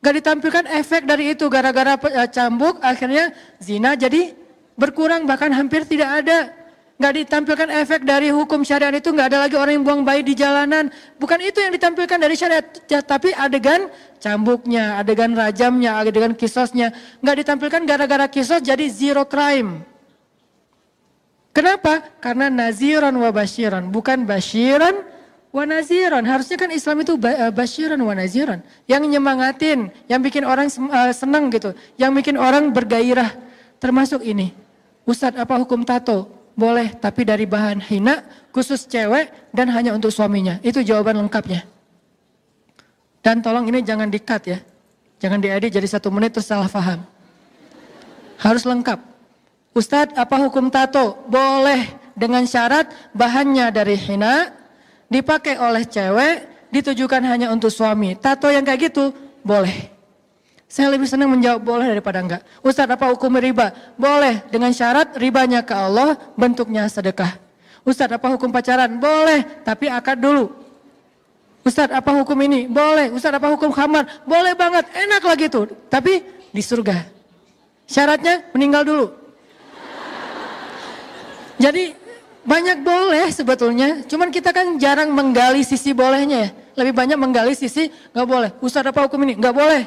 Speaker 1: Gak ditampilkan efek dari itu, gara-gara cambuk akhirnya zina jadi berkurang, bahkan hampir tidak ada. Gak ditampilkan efek dari hukum syariat itu, gak ada lagi orang yang buang bayi di jalanan. Bukan itu yang ditampilkan dari syariat, tapi adegan cambuknya, adegan rajamnya, adegan kisosnya. Gak ditampilkan gara-gara kisos jadi zero crime. Kenapa? Karena naziran wa basyiran, bukan basyiran wa naziran. Harusnya kan Islam itu basyiran wa naziran. Yang nyemangatin, yang bikin orang senang gitu, yang bikin orang bergairah. Termasuk ini. Ustadz, apa hukum tato? Boleh, tapi dari bahan hina, khusus cewek dan hanya untuk suaminya. Itu jawaban lengkapnya. Dan tolong ini jangan di-cut ya. Jangan diedit jadi 1 menit terus salah paham. Harus lengkap. Ustadz, apa hukum tato? Boleh, dengan syarat bahannya dari hina, dipakai oleh cewek, ditujukan hanya untuk suami. Tato yang kayak gitu, boleh. Saya lebih senang menjawab boleh daripada enggak. Ustadz, apa hukum riba? Boleh, dengan syarat ribanya ke Allah, bentuknya sedekah. Ustadz, apa hukum pacaran? Boleh, tapi akad dulu. Ustadz, apa hukum ini? Boleh. Ustadz, apa hukum khamar? Boleh banget, enak lagi tuh. Tapi di surga. Syaratnya meninggal dulu. Jadi banyak boleh sebetulnya, cuman kita kan jarang menggali sisi bolehnya ya. Lebih banyak menggali sisi nggak boleh. Ustadz, apa hukum ini? Nggak boleh.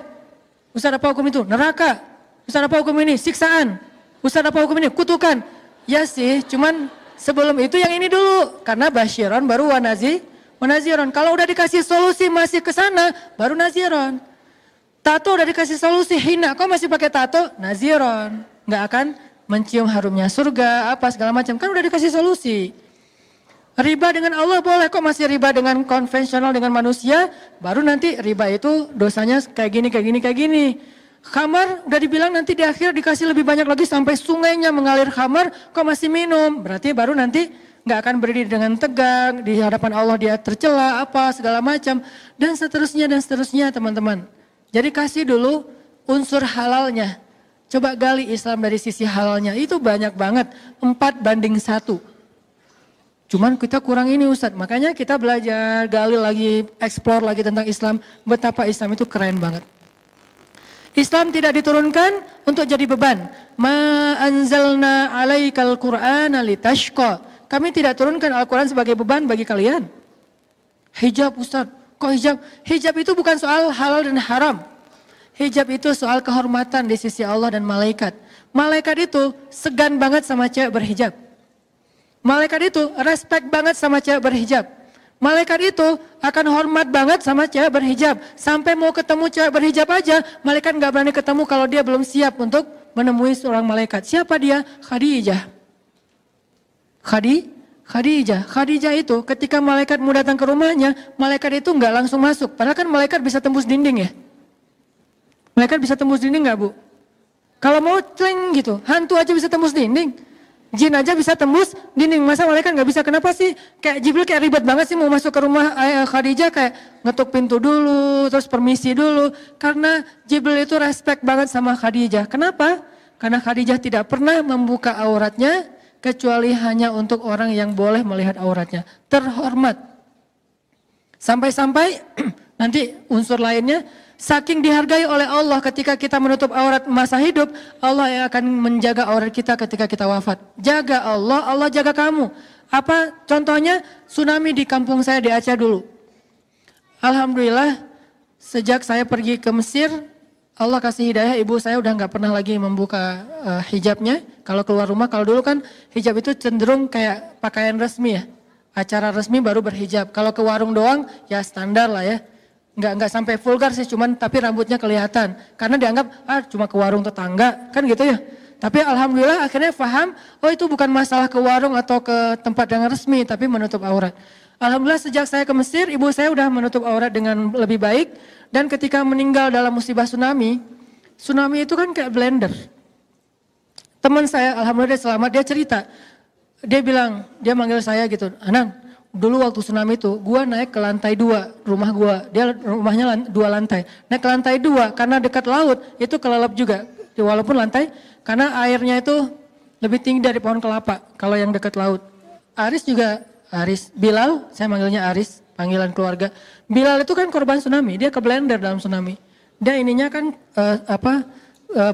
Speaker 1: Ustadz, apa hukum itu? Neraka. Ustadz, apa hukum ini? Siksaan. Ustadz, apa hukum ini? Kutukan. Ya sih, cuman sebelum itu yang ini dulu. Karena basyiran baru wanaziron. Kalau udah dikasih solusi masih ke sana, baru naziron. Tato udah dikasih solusi hina, kok masih pakai tato? Naziron. Nggak akan mencium harumnya surga, apa segala macam. Kan udah dikasih solusi. Riba dengan Allah boleh, kok masih riba dengan konvensional dengan manusia? Baru nanti riba itu dosanya kayak gini. Khamar udah dibilang nanti di akhir dikasih lebih banyak lagi sampai sungainya mengalir khamar, kok masih minum? Berarti baru nanti nggak akan berdiri dengan tegak di hadapan Allah, dia tercela apa segala macam dan seterusnya teman-teman. Jadi kasih dulu unsur halalnya. Coba gali Islam dari sisi halalnya, itu banyak banget, 4:1. Cuman kita kurang ini Ustadz, makanya kita belajar, gali lagi, explore lagi tentang Islam, betapa Islam itu keren banget. Islam tidak diturunkan untuk jadi beban. Ma anzalna alaikal qur'ana litashqa. Kami tidak turunkan Al-Quran sebagai beban bagi kalian. Hijab Ustadz, kok hijab? Hijab itu bukan soal halal dan haram. Hijab itu soal kehormatan di sisi Allah dan malaikat. Malaikat itu segan banget sama cewek berhijab. Malaikat itu respect banget sama cewek berhijab. Malaikat itu akan hormat banget sama cewek berhijab. Sampai mau ketemu cewek berhijab aja, malaikat gak berani ketemu kalau dia belum siap untuk menemui seorang malaikat. Siapa dia? Khadijah. Khadijah itu ketika malaikat mau datang ke rumahnya, malaikat itu gak langsung masuk. Padahal kan malaikat bisa tembus dinding ya. Malaikat bisa tembus dinding gak Bu? Kalau mau cling gitu, hantu aja bisa tembus dinding. Jin aja bisa tembus dinding, masa malaikat gak bisa? Kenapa sih? Kayak Jibril kayak ribet banget sih mau masuk ke rumah Khadijah, kayak ngetuk pintu dulu, terus permisi dulu. Karena Jibril itu respect banget sama Khadijah. Kenapa? Karena Khadijah tidak pernah membuka auratnya, kecuali hanya untuk orang yang boleh melihat auratnya. Terhormat. Sampai-sampai nanti unsur lainnya, saking dihargai oleh Allah ketika kita menutup aurat masa hidup, Allah yang akan menjaga aurat kita ketika kita wafat. Jaga Allah, Allah jaga kamu. Apa contohnya? Tsunami di kampung saya di Aceh dulu. Alhamdulillah, sejak saya pergi ke Mesir, Allah kasih hidayah, ibu saya udah gak pernah lagi membuka hijabnya. Kalau keluar rumah, kalau dulu kan hijab itu cenderung kayak pakaian resmi ya. Acara resmi baru berhijab. Kalau ke warung doang, ya standar lah ya. Nggak sampai vulgar sih, cuman tapi rambutnya kelihatan. Karena dianggap, cuma ke warung tetangga, kan gitu ya. Tapi alhamdulillah akhirnya paham, oh itu bukan masalah ke warung atau ke tempat yang resmi, tapi menutup aurat. Alhamdulillah sejak saya ke Mesir, ibu saya udah menutup aurat dengan lebih baik. Dan ketika meninggal dalam musibah tsunami itu kan kayak blender. Teman saya, alhamdulillah dia selamat, dia cerita. Dia bilang, dia manggil saya gitu, Anang, dulu waktu tsunami itu, gua naik ke lantai 2 rumah gua. Dia rumahnya 2 lantai. Naik ke lantai 2 karena dekat laut, itu kelelep juga. Walaupun lantai, karena airnya itu lebih tinggi dari pohon kelapa kalau yang dekat laut. Aris, Bilal, saya manggilnya Aris, panggilan keluarga. Bilal itu kan korban tsunami, dia ke blender dalam tsunami. Dia ininya kan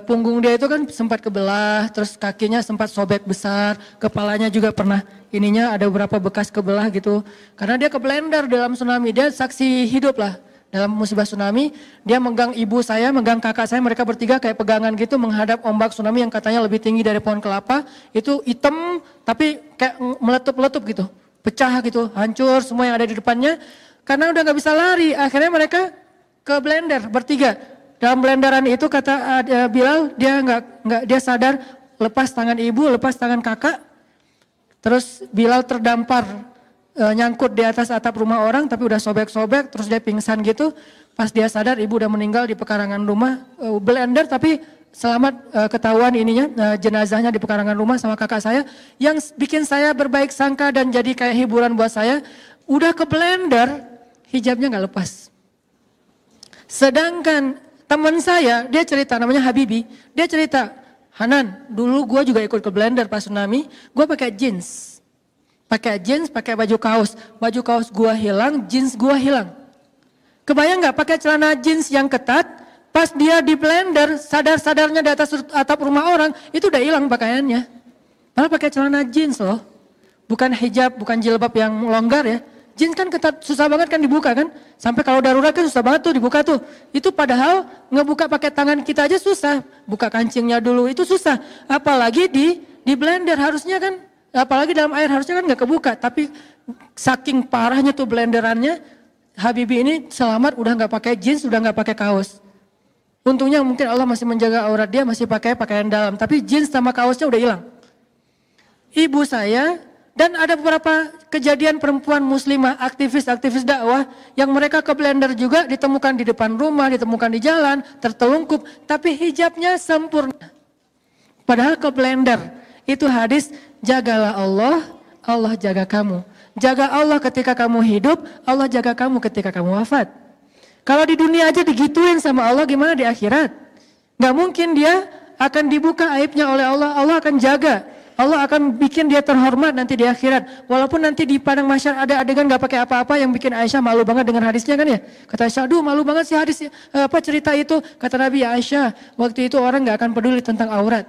Speaker 1: punggung dia itu kan sempat kebelah, terus kakinya sempat sobek besar, kepalanya juga pernah ininya ada beberapa bekas kebelah gitu. Karena dia ke blender dalam tsunami, dia saksi hidup lah dalam musibah tsunami. Dia megang ibu saya, megang kakak saya, mereka bertiga kayak pegangan gitu menghadap ombak tsunami yang katanya lebih tinggi dari pohon kelapa. Itu hitam tapi kayak meletup-letup gitu, pecah gitu, hancur semua yang ada di depannya. Karena udah gak bisa lari, akhirnya mereka ke blender bertiga. Dalam blenderan itu kata Bilal, dia sadar, lepas tangan ibu, lepas tangan kakak. Terus Bilal terdampar nyangkut di atas atap rumah orang tapi udah sobek-sobek, terus dia pingsan gitu. Pas dia sadar ibu udah meninggal di pekarangan rumah, blender tapi selamat ketahuan ininya jenazahnya di pekarangan rumah sama kakak saya. Yang bikin saya berbaik sangka dan jadi kayak hiburan buat saya, udah ke blender, hijabnya gak lepas. Sedangkan teman saya, dia cerita, namanya Habibi, dia cerita, Hanan, dulu gue juga ikut ke blender pas tsunami, gue pakai jeans, pakai baju kaos gue hilang, jeans gue hilang. Kebayang nggak pakai celana jeans yang ketat, pas dia di blender, sadar-sadarnya di atas atap rumah orang, itu udah hilang pakaiannya. Malah pakai celana jeans loh, bukan hijab, bukan jilbab yang longgar ya. Jeans kan ketat, susah banget kan dibuka kan. Sampai kalau darurat kan susah banget tuh dibuka tuh. Itu padahal ngebuka pakai tangan kita aja susah. Buka kancingnya dulu itu susah. Apalagi di blender harusnya kan, apalagi dalam air harusnya kan gak kebuka. Tapi saking parahnya tuh blenderannya, Habibie ini selamat udah gak pakai jeans, udah gak pakai kaos. Untungnya mungkin Allah masih menjaga aurat dia, masih pakai pakaian dalam. Tapi jeans sama kaosnya udah hilang. Ibu saya, dan ada beberapa kejadian perempuan muslimah, aktivis dakwah yang mereka ke blender juga, ditemukan di depan rumah, ditemukan di jalan, tertelungkup, tapi hijabnya sempurna. Padahal ke blender, itu hadis, jagalah Allah, Allah jaga kamu. Jaga Allah ketika kamu hidup, Allah jaga kamu ketika kamu wafat. Kalau di dunia aja digituin sama Allah, gimana di akhirat? Gak mungkin dia akan dibuka aibnya oleh Allah, Allah akan jaga. Allah akan bikin dia terhormat nanti di akhirat. Walaupun nanti di padang mahsyar ada adegan gak pakai apa-apa yang bikin Aisyah malu banget dengan hadisnya kan ya. Kata Aisyah, aduh malu banget sih hadis cerita itu. Kata Nabi, ya Aisyah, waktu itu orang gak akan peduli tentang aurat.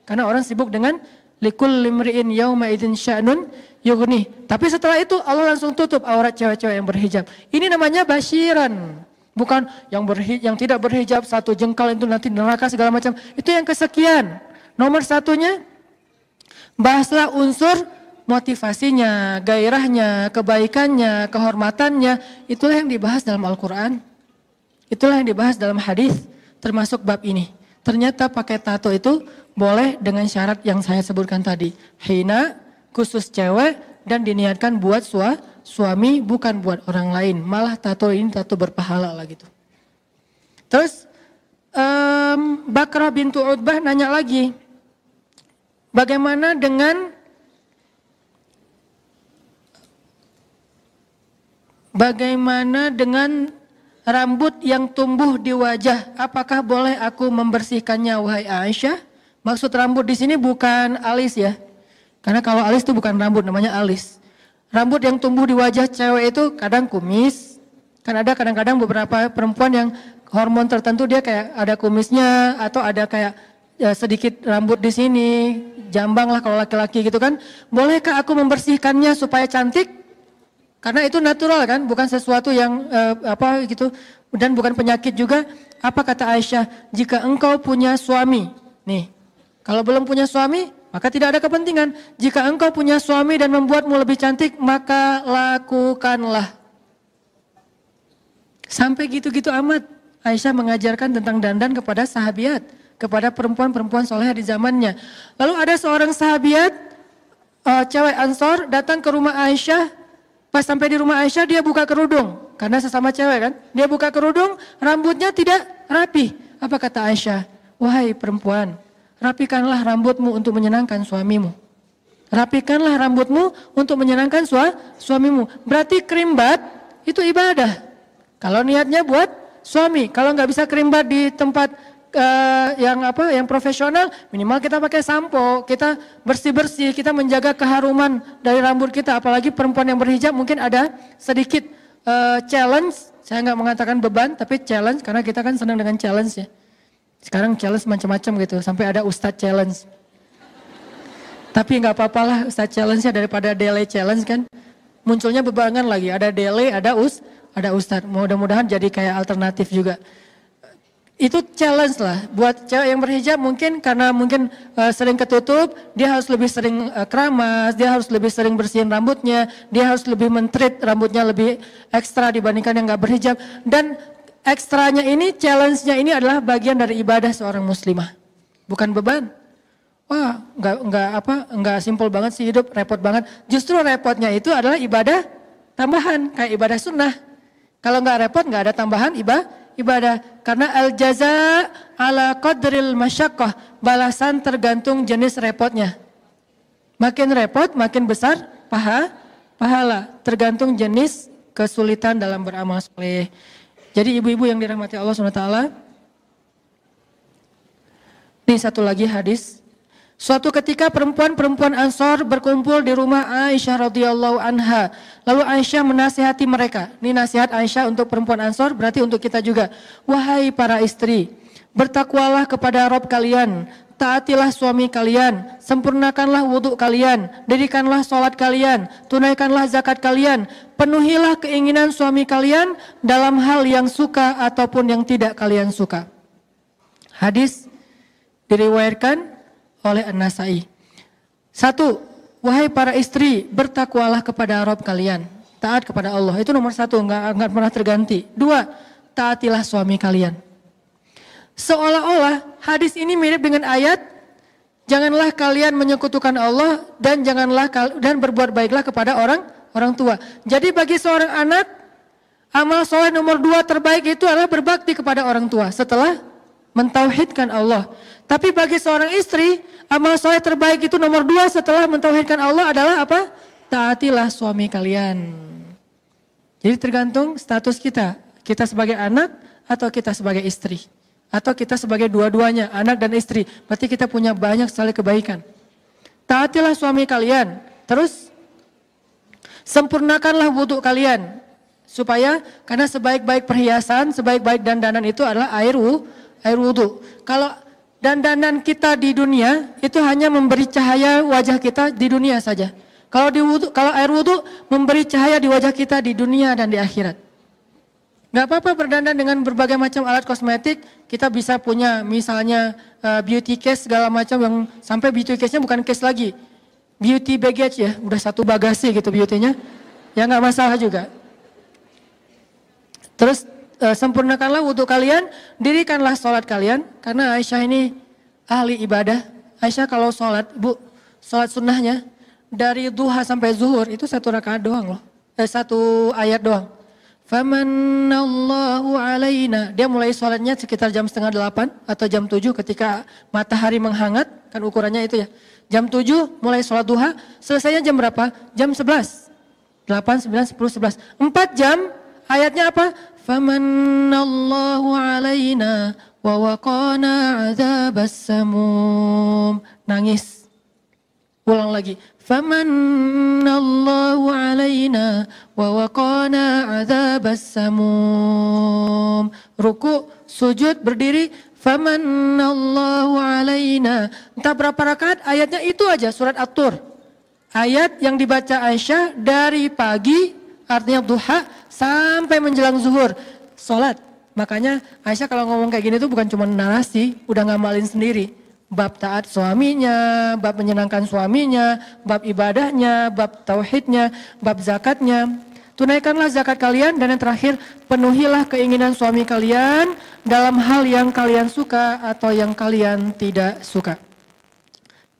Speaker 1: Karena orang sibuk dengan likul limri'in yauma idin sya'nun yughni. Tapi setelah itu Allah langsung tutup aurat cewek-cewek yang berhijab. Ini namanya basyiran. Bukan yang tidak berhijab satu jengkal itu nanti neraka segala macam. Itu yang kesekian. Nomor satunya, bahaslah unsur motivasinya, gairahnya, kebaikannya, kehormatannya. Itulah yang dibahas dalam Al-Quran. Itulah yang dibahas dalam hadis, termasuk bab ini. Ternyata pakai tato itu boleh dengan syarat yang saya sebutkan tadi. Hina, khusus cewek, dan diniatkan buat suami, bukan buat orang lain. Malah tato ini tato berpahala lah gitu. Terus Bakrah bintu Utbah nanya lagi, bagaimana dengan rambut yang tumbuh di wajah? Apakah boleh aku membersihkannya wahai Aisyah? Maksud rambut di sini bukan alis ya. Karena kalau alis itu bukan rambut, namanya alis. Rambut yang tumbuh di wajah cewek itu kadang kumis. Kan ada kadang-kadang beberapa perempuan yang hormon tertentu dia kayak ada kumisnya atau ada kayak sedikit rambut di sini, jambang lah kalau laki-laki gitu kan. Bolehkah aku membersihkannya supaya cantik? Karena itu natural kan, bukan sesuatu yang apa gitu, dan bukan penyakit juga. Apa kata Aisyah? Jika engkau punya suami, nih, kalau belum punya suami, maka tidak ada kepentingan. Jika engkau punya suami dan membuatmu lebih cantik, maka lakukanlah. Sampai gitu-gitu amat Aisyah mengajarkan tentang dandan kepada sahabiat, kepada perempuan-perempuan soleh di zamannya. Lalu ada seorang sahabiat, cewek Ansor, datang ke rumah Aisyah. Pas sampai di rumah Aisyah dia buka kerudung, karena sesama cewek kan. Dia buka kerudung, rambutnya tidak rapi. Apa kata Aisyah? Wahai perempuan, rapikanlah rambutmu untuk menyenangkan suamimu. Rapikanlah rambutmu untuk menyenangkan suamimu. Berarti kerimbat itu ibadah. Kalau niatnya buat suami, kalau nggak bisa kerimbat di tempat yang profesional, minimal kita pakai sampo, kita bersih-bersih, kita menjaga keharuman dari rambut kita. Apalagi perempuan yang berhijab mungkin ada sedikit challenge. Saya nggak mengatakan beban, tapi challenge karena kita kan senang dengan challenge ya. Sekarang challenge macam-macam gitu, sampai ada Ustadz challenge. Tapi nggak apa-apa lah Ustadz challenge-nya daripada delay challenge kan. Munculnya bebarengan lagi, ada delay, ada Ustadz. Mudah-mudahan jadi kayak alternatif juga. Itu challenge lah buat cewek yang berhijab, mungkin karena sering ketutup, dia harus lebih sering keramas, dia harus lebih sering bersihin rambutnya, dia harus lebih mentreat rambutnya lebih ekstra dibandingkan yang nggak berhijab. Dan ekstranya ini, challenge-nya ini adalah bagian dari ibadah seorang muslimah, bukan beban. Wah, nggak simpel banget sih hidup, repot banget. Justru repotnya itu adalah ibadah tambahan, kayak ibadah sunnah. Kalau nggak repot, nggak ada tambahan ibadah. Karena al-jaza ala qadril masyaqqah, balasan tergantung jenis repotnya. Makin repot, makin besar pahala, tergantung jenis kesulitan dalam beramal soleh. Jadi ibu-ibu yang dirahmati Allah SWT, ini satu lagi hadis. Suatu ketika perempuan-perempuan Ansor berkumpul di rumah Aisyah radhiyallahu anha. Lalu Aisyah menasihati mereka. Ini nasihat Aisyah untuk perempuan Ansor, berarti untuk kita juga. Wahai para istri, bertakwalah kepada Rabb kalian, taatilah suami kalian, sempurnakanlah wudhu kalian, dirikanlah sholat kalian, tunaikanlah zakat kalian, penuhilah keinginan suami kalian dalam hal yang suka ataupun yang tidak kalian suka. Hadis diriwayatkan oleh An-Nasai. 1. Wahai para istri, bertakwalah kepada Rabb kalian, taat kepada Allah. Itu nomor 1, enggak pernah terganti. 2. Taatilah suami kalian. Seolah-olah hadis ini mirip dengan ayat, janganlah kalian menyekutukan Allah dan berbuat baiklah kepada orang tua. Jadi bagi seorang anak, amal soleh nomor 2 terbaik itu adalah berbakti kepada orang tua setelah mentauhidkan Allah. Tapi bagi seorang istri, amal soleh terbaik itu nomor 2 setelah mentauhidkan Allah adalah apa? Taatilah suami kalian. Jadi tergantung status kita. Kita sebagai anak atau kita sebagai istri. Atau kita sebagai dua-duanya, anak dan istri. Berarti kita punya banyak sekali kebaikan. taatilah suami kalian. Terus sempurnakanlah wudhu kalian. Supaya, karena sebaik-baik perhiasan, sebaik-baik dandanan itu adalah air wudhu. Kalau dandanan kita di dunia, itu hanya memberi cahaya wajah kita di dunia saja. Kalau air wudhu memberi cahaya di wajah kita di dunia dan di akhirat. Gak apa-apa berdandan dengan berbagai macam alat kosmetik. Kita bisa punya misalnya beauty case segala macam yang sampai beauty case-nya bukan case lagi. Beauty baggage ya, udah satu bagasi gitu beauty-nya. Ya gak masalah juga. Terus sempurnakanlah wudhu kalian, dirikanlah sholat kalian. Karena Aisyah ini ahli ibadah. Aisyah kalau sholat, sholat sunnahnya dari duha sampai zuhur itu satu rakaat doang loh. Satu ayat doang. Famanallahu alaina. Dia mulai sholatnya sekitar jam 7:30 atau jam 7 ketika matahari menghangat. Kan ukurannya itu ya. Jam 7 mulai sholat duha. Selesainya jam berapa? Jam 11. 8, 9, 10, 11. 4 jam. Ayatnya apa? Famanallahu alaina wa waqana adzabas samum. Nangis. Ulang lagi. Famanallahu alaina wa waqana adzabas samum. Ruku, sujud, berdiri. Famanallahu alaina. Entah berapa rakaat, ayatnya itu aja surat At-Tur. Ayat yang dibaca Aisyah dari pagi, artinya duha, sampai menjelang zuhur, sholat. Makanya Aisyah kalau ngomong kayak gini tuh bukan cuma narasi, udah ngamalin sendiri. Bab taat suaminya, bab menyenangkan suaminya, bab ibadahnya, bab tauhidnya, bab zakatnya. Tunaikanlah zakat kalian dan yang terakhir penuhilah keinginan suami kalian dalam hal yang kalian suka atau yang kalian tidak suka.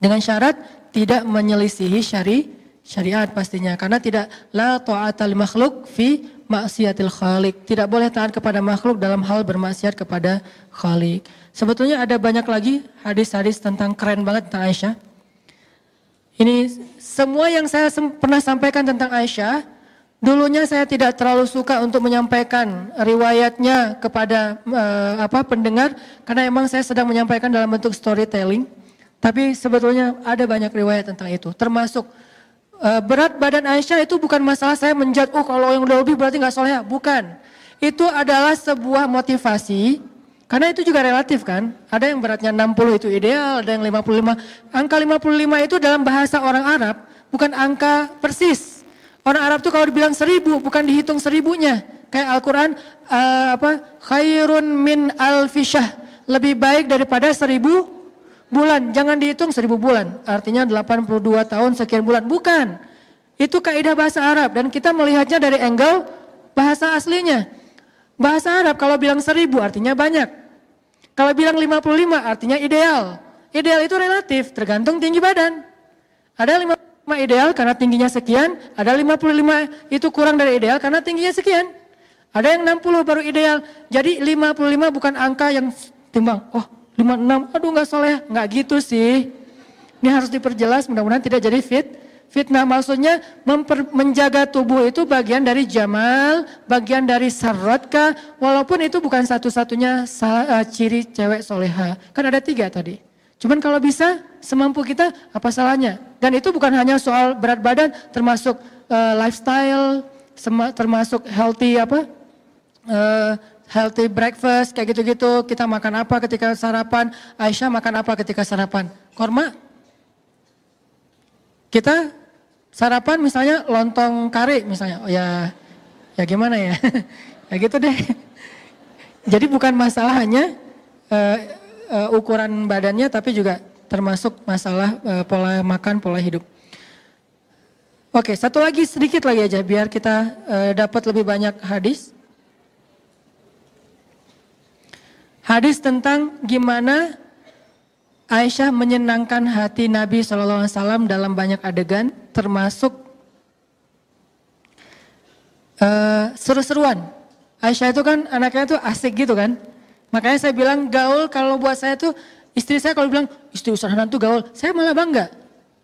Speaker 1: Dengan syarat tidak menyelisihi syariat pastinya. Karena tidak la ta'ata li makhluk fi maksiatil khaliq. Tidak boleh taat kepada makhluk dalam hal bermaksiat kepada khaliq. Sebetulnya ada banyak lagi hadis-hadis tentang keren banget tentang Aisyah. Ini semua yang saya pernah sampaikan tentang Aisyah, dulunya saya tidak terlalu suka untuk menyampaikan riwayatnya kepada pendengar, karena emang saya sedang menyampaikan dalam bentuk storytelling. Tapi sebetulnya ada banyak riwayat tentang itu, termasuk berat badan Aisyah itu bukan masalah saya menjudge, oh kalau yang udah lebih berarti gak soleh, bukan. Itu adalah sebuah motivasi. Karena itu juga relatif kan, ada yang beratnya 60 itu ideal, ada yang 55. Angka 55 itu dalam bahasa orang Arab bukan angka persis. Orang Arab tuh kalau dibilang 1000 bukan dihitung 1000-nya. Kayak Al-Quran, khairun min alfisyah, lebih baik daripada 1000 bulan. Jangan dihitung 1000 bulan, artinya 82 tahun sekian bulan, bukan. Itu kaidah bahasa Arab dan kita melihatnya dari angle bahasa aslinya. Bahasa Arab kalau bilang 1000 artinya banyak. Kalau bilang 55 artinya ideal. Ideal itu relatif, tergantung tinggi badan. Ada 55 ideal karena tingginya sekian, ada 55 itu kurang dari ideal karena tingginya sekian. Ada yang 60 baru ideal. Jadi 55 bukan angka yang timbang, oh 56, aduh gak soleh. Gak gitu sih. Ini harus diperjelas, mudah-mudahan tidak jadi fitnah. Maksudnya menjaga tubuh itu bagian dari jamal, bagian dari sarratka, walaupun itu bukan satu-satunya ciri cewek soleha. Kan ada 3 tadi. Cuman kalau bisa semampu kita apa salahnya. Dan itu bukan hanya soal berat badan, termasuk lifestyle, termasuk healthy healthy breakfast kayak gitu-gitu. Kita makan apa ketika sarapan? Aisyah makan apa ketika sarapan? Korma. Kita sarapan misalnya lontong kari misalnya, oh ya gimana ya, ya gitu deh. Jadi bukan masalah hanya ukuran badannya, tapi juga termasuk masalah pola makan, pola hidup. Oke, satu lagi sedikit lagi aja biar kita dapat lebih banyak hadis. Hadis tentang gimana Aisyah menyenangkan hati Nabi SAW dalam banyak adegan, termasuk seru-seruan. Aisyah itu kan anaknya tuh asik gitu kan. Makanya saya bilang gaul kalau buat saya tuh, istri saya kalau bilang istri usahanan tuh gaul, saya malah bangga.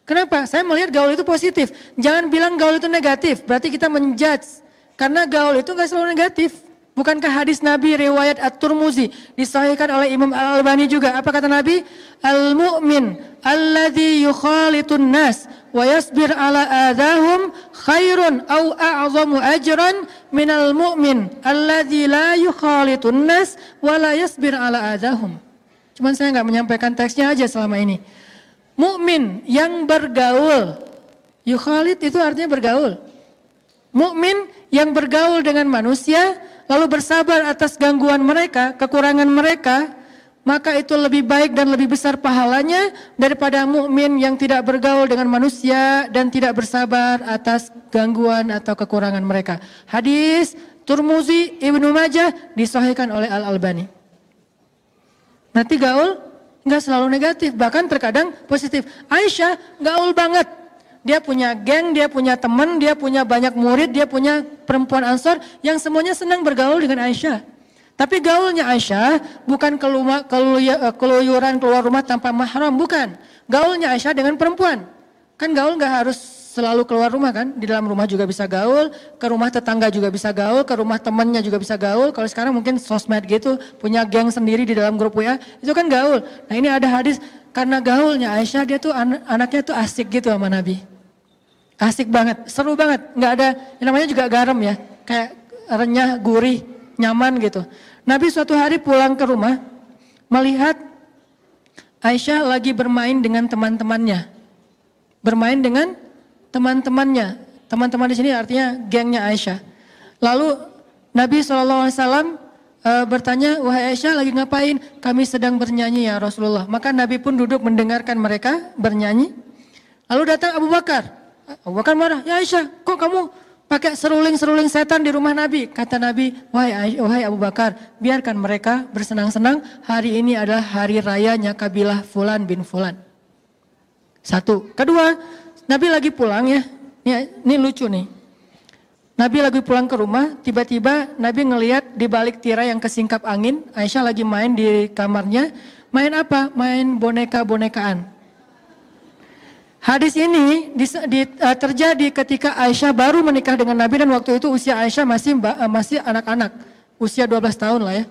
Speaker 1: Kenapa? Saya melihat gaul itu positif. Jangan bilang gaul itu negatif, berarti kita menjudge. Karena gaul itu gak selalu negatif. Bukankah hadis Nabi riwayat At-Tirmidzi disahihkan oleh Imam Al-Albani juga? Apa kata Nabi? Al-mu'min alladzi yukhalitun nas wa yasbir ala adahum khairun aw a'zamu ajran minal mu'min alladzi la yukhalitun nas wa la yasbir ala adahum. Cuman saya nggak menyampaikan teksnya aja selama ini. Mukmin yang bergaul, yukhalit itu artinya bergaul. Mukmin yang bergaul dengan manusia lalu bersabar atas gangguan mereka, kekurangan mereka, maka itu lebih baik dan lebih besar pahalanya daripada mukmin yang tidak bergaul dengan manusia dan tidak bersabar atas gangguan atau kekurangan mereka. Hadis Tirmidzi, Ibnu Majah disahihkan oleh Al-Albani. Nanti gaul nggak selalu negatif, bahkan terkadang positif. Aisyah gaul banget. Dia punya geng, dia punya teman, dia punya banyak murid, dia punya perempuan Ansor yang semuanya senang bergaul dengan Aisyah. Tapi gaulnya Aisyah bukan keluyuran keluar rumah tanpa mahram, bukan. Gaulnya Aisyah dengan perempuan. Kan gaul nggak harus selalu keluar rumah kan, di dalam rumah juga bisa gaul, ke rumah tetangga juga bisa gaul, ke rumah temannya juga bisa gaul. Kalau sekarang mungkin sosmed gitu, punya geng sendiri di dalam grup WA, itu kan gaul. Nah ini ada hadis, karena gaulnya Aisyah, dia tuh anaknya tuh asik gitu sama Nabi. Asik banget, seru banget, nggak ada, yang namanya juga garam ya, kayak renyah, gurih, nyaman gitu. Nabi suatu hari pulang ke rumah, melihat Aisyah lagi bermain dengan teman-temannya. Bermain dengan teman-temannya. Teman-teman di sini artinya gengnya Aisyah. Lalu Nabi SAW bertanya, wahai Aisyah lagi ngapain? Kami sedang bernyanyi ya Rasulullah. Maka Nabi pun duduk mendengarkan mereka bernyanyi. Lalu datang Abu Bakar. Abu Bakar marah, ya Aisyah kok kamu pakai seruling-seruling setan di rumah Nabi? Kata Nabi, wahai Abu Bakar, biarkan mereka bersenang-senang. Hari ini adalah hari rayanya kabilah Fulan bin Fulan. Satu. Kedua, Nabi lagi pulang ya, ini lucu nih. Nabi lagi pulang ke rumah, tiba-tiba Nabi ngelihat di balik tirai yang kesingkap angin, Aisyah lagi main di kamarnya. Main apa? Main boneka-bonekaan. Hadis ini terjadi ketika Aisyah baru menikah dengan Nabi dan waktu itu usia Aisyah masih anak-anak, usia 12 tahun lah ya.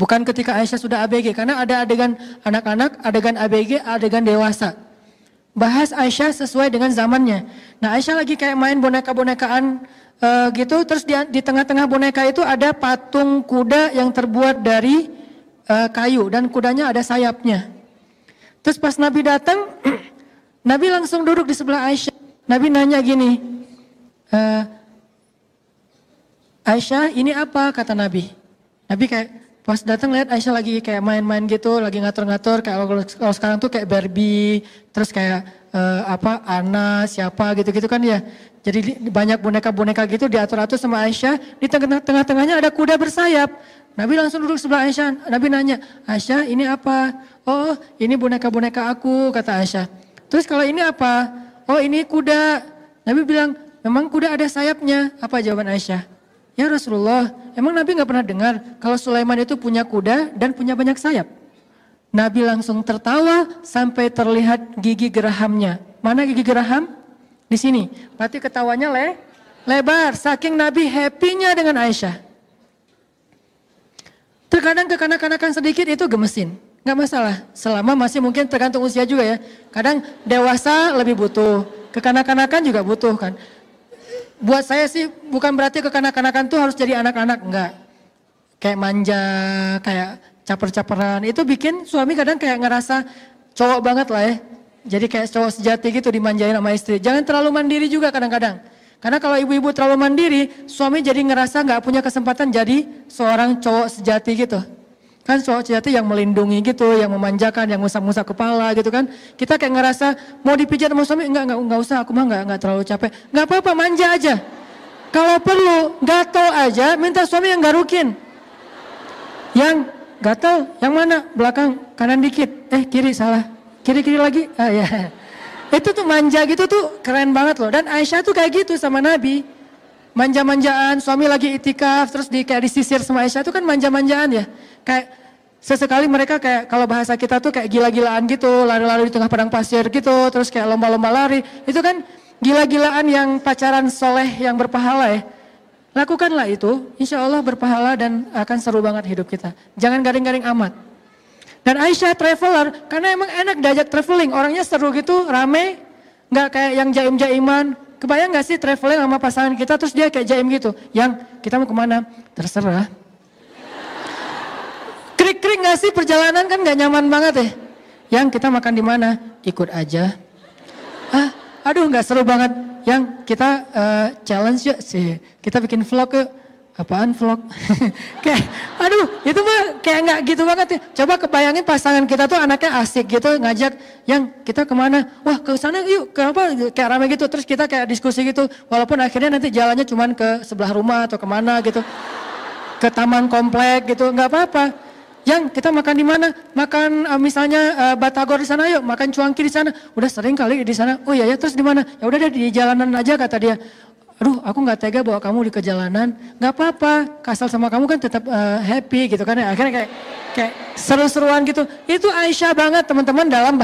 Speaker 1: Bukan ketika Aisyah sudah ABG, karena ada adegan anak-anak, adegan ABG, adegan dewasa. Bahas Aisyah sesuai dengan zamannya. Nah Aisyah lagi kayak main boneka-bonekaan gitu, terus di tengah-tengah boneka itu ada patung kuda yang terbuat dari kayu dan kudanya ada sayapnya. Terus pas Nabi datang, Nabi langsung duduk di sebelah Aisyah. Nabi nanya gini, Aisyah ini apa? Kata Nabi. Nabi kayak pas datang lihat Aisyah lagi kayak main-main gitu, lagi ngatur-ngatur. Kayak kalau sekarang tuh kayak Barbie, terus kayak Anna, siapa gitu-gitu kan ya. Jadi banyak boneka-boneka gitu diatur-atur sama Aisyah. Di tengah-tengahnya ada kuda bersayap. Nabi langsung duduk sebelah Aisyah. Nabi nanya, Aisyah ini apa? Oh ini boneka-boneka aku, kata Aisyah. Terus kalau ini apa? Oh ini kuda. Nabi bilang, memang kuda ada sayapnya. Apa jawaban Aisyah? Ya Rasulullah, emang Nabi gak pernah dengar kalau Sulaiman itu punya kuda dan punya banyak sayap? Nabi langsung tertawa sampai terlihat gigi gerahamnya. Mana gigi geraham? Di sini. Berarti ketawanya lebar. Saking Nabi happy-nya dengan Aisyah. Terkadang kekanak-kanakan sedikit itu gemesin, nggak masalah. Selama masih mungkin tergantung usia juga ya. Kadang dewasa lebih butuh, kekanak-kanakan juga butuh kan. Buat saya sih bukan berarti kekanak-kanakan tuh harus jadi anak-anak, enggak. Kayak manja, kayak caper-caperan, itu bikin suami kadang kayak ngerasa cowok banget lah ya. Jadi kayak cowok sejati gitu dimanjain sama istri. Jangan terlalu mandiri juga kadang-kadang. Karena kalau ibu-ibu terlalu mandiri, suami jadi ngerasa nggak punya kesempatan jadi seorang cowok sejati gitu. Kan cowok sejati yang melindungi gitu, yang memanjakan, yang ngusap-ngusap kepala gitu kan. Kita kayak ngerasa mau dipijat sama suami, enggak usah, aku mah nggak terlalu capek. Nggak apa-apa, manja aja. Kalau perlu, gatel aja, minta suami yang garukin. Yang gatel, yang mana? Belakang, kanan dikit. Kiri salah. Kiri-kiri lagi. Ya. Itu tuh manja gitu tuh keren banget loh. Dan Aisyah tuh kayak gitu sama Nabi. Manja-manjaan, suami lagi itikaf terus kayak disisir sama Aisyah itu kan manja-manjaan ya. Kayak sesekali mereka kayak kalau bahasa kita tuh kayak gila-gilaan gitu, lari-lari di tengah padang pasir gitu, terus kayak lomba-lomba lari. Itu kan gila-gilaan yang pacaran soleh yang berpahala ya. Lakukanlah itu, insya Allah berpahala dan akan seru banget hidup kita. Jangan garing-garing amat. Dan Aisyah traveler, karena emang enak diajak traveling, orangnya seru gitu, rame, nggak kayak yang jaim-jaiman. Kebayang gak sih traveling sama pasangan kita terus dia kayak jaim gitu, yang kita mau kemana? Terserah. Krik-krik gak sih perjalanan kan gak nyaman banget ya. Yang kita makan di mana? Ikut aja. Aduh gak seru banget. Yang kita challenge yuk sih. Kita bikin vlog yuk. Apaan vlog? Kayak aduh itu mah kayak gak gitu banget ya. Coba kebayangin pasangan kita tuh anaknya asik gitu ngajak yang kita kemana? Wah ke sana yuk, kenapa kayak rame gitu. Terus kita kayak diskusi gitu. Walaupun akhirnya nanti jalannya cuman ke sebelah rumah atau kemana gitu. Ke taman komplek gitu, gak apa-apa. Yang kita makan di mana? Makan misalnya batagor di sana yuk, makan cuangki di sana. Udah sering kali di sana. Oh iya ya, terus di mana? Ya udah deh di jalanan aja kata dia. Aduh, aku nggak tega bawa kamu di kejalanan. Nggak apa-apa, kasal sama kamu kan tetap happy gitu kan. Akhirnya kayak seru-seruan gitu. Itu Aisyah banget teman-teman dalam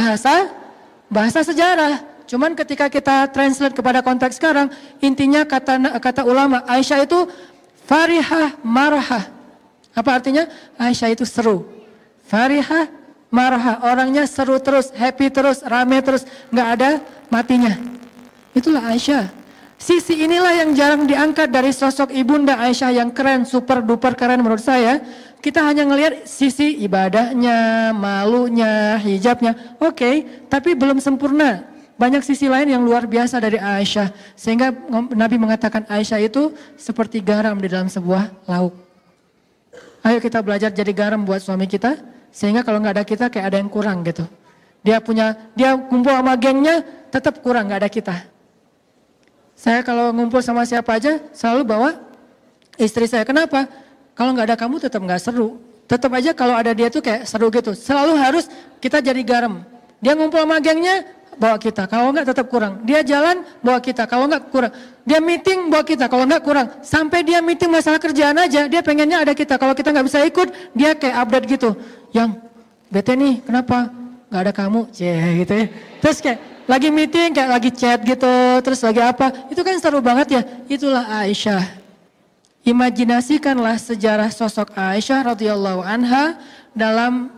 Speaker 1: bahasa sejarah. Cuman ketika kita translate kepada konteks sekarang, intinya kata ulama Aisyah itu farihah marahah. Apa artinya? Aisyah itu seru. Farihah marahah, orangnya seru terus, happy terus, rame terus, nggak ada matinya. Itulah Aisyah. Sisi inilah yang jarang diangkat dari sosok ibunda Aisyah yang keren, super duper keren menurut saya. Kita hanya ngelihat sisi ibadahnya, malunya, hijabnya. Oke, tapi belum sempurna. Banyak sisi lain yang luar biasa dari Aisyah. Sehingga Nabi mengatakan Aisyah itu seperti garam di dalam sebuah lauk. Ayo kita belajar jadi garam buat suami kita. Sehingga kalau nggak ada kita kayak ada yang kurang gitu. Dia kumpul sama gengnya tetap kurang, nggak ada kita. Saya kalau ngumpul sama siapa aja selalu bawa istri saya. Kenapa? Kalau nggak ada kamu tetap nggak seru. Tetap aja kalau ada dia tuh kayak seru gitu. Selalu harus kita jadi garam. Dia ngumpul sama gengnya bawa kita. Kalau nggak tetap kurang. Dia jalan bawa kita. Kalau nggak kurang. Dia meeting bawa kita. Kalau nggak kurang. Sampai dia meeting masalah kerjaan aja. Dia pengennya ada kita. Kalau kita nggak bisa ikut, dia kayak update gitu. Yang bete nih, kenapa? Nggak ada kamu, gitu ya. Terus kayak lagi meeting kayak lagi chat gitu, terus lagi apa, itu kan seru banget ya. Itulah Aisyah. Imajinasikanlah sejarah sosok Aisyah radhiyallahu anha dalam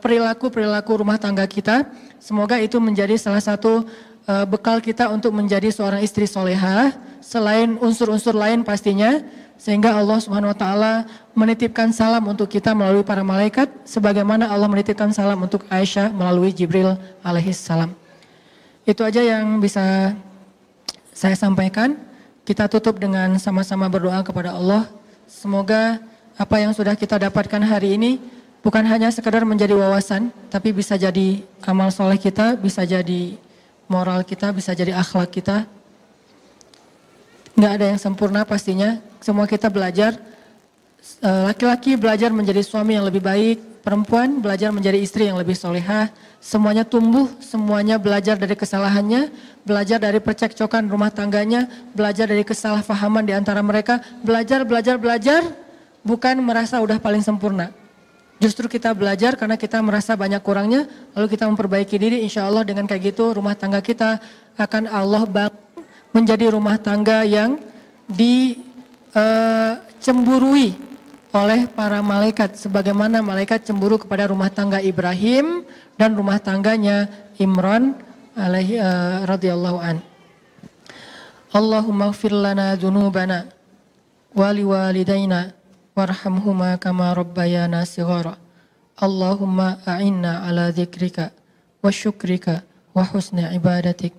Speaker 1: perilaku rumah tangga kita. Semoga itu menjadi salah satu bekal kita untuk menjadi seorang istri solehah, selain unsur-unsur lain pastinya. Sehingga Allah Subhanahu wa taala menitipkan salam untuk kita melalui para malaikat, sebagaimana Allah menitipkan salam untuk Aisyah melalui Jibril alaihi salam. Itu aja yang bisa saya sampaikan. Kita tutup dengan sama-sama berdoa kepada Allah. Semoga apa yang sudah kita dapatkan hari ini bukan hanya sekedar menjadi wawasan, tapi bisa jadi amal soleh kita, bisa jadi moral kita, bisa jadi akhlak kita. Nggak ada yang sempurna pastinya. Semua kita belajar. Laki-laki belajar menjadi suami yang lebih baik, perempuan belajar menjadi istri yang lebih solehah. Semuanya tumbuh, semuanya belajar dari kesalahannya, belajar dari percekcokan rumah tangganya, belajar dari kesalahpahaman di antara mereka, belajar, bukan merasa udah paling sempurna. Justru kita belajar karena kita merasa banyak kurangnya, lalu kita memperbaiki diri, insya Allah dengan kayak gitu rumah tangga kita akan Allah bangun menjadi rumah tangga yang dicemburui oleh para malaikat, sebagaimana malaikat cemburu kepada rumah tangga Ibrahim dan rumah tangganya Imran alaihi radhiyallahu an. Allahumma ighfir lana dzunubana wa liwalidayna warhamhuma kama rabbayana shighara. Allahumma a'inna ala dzikrika wa syukrika wa husni ibadatik.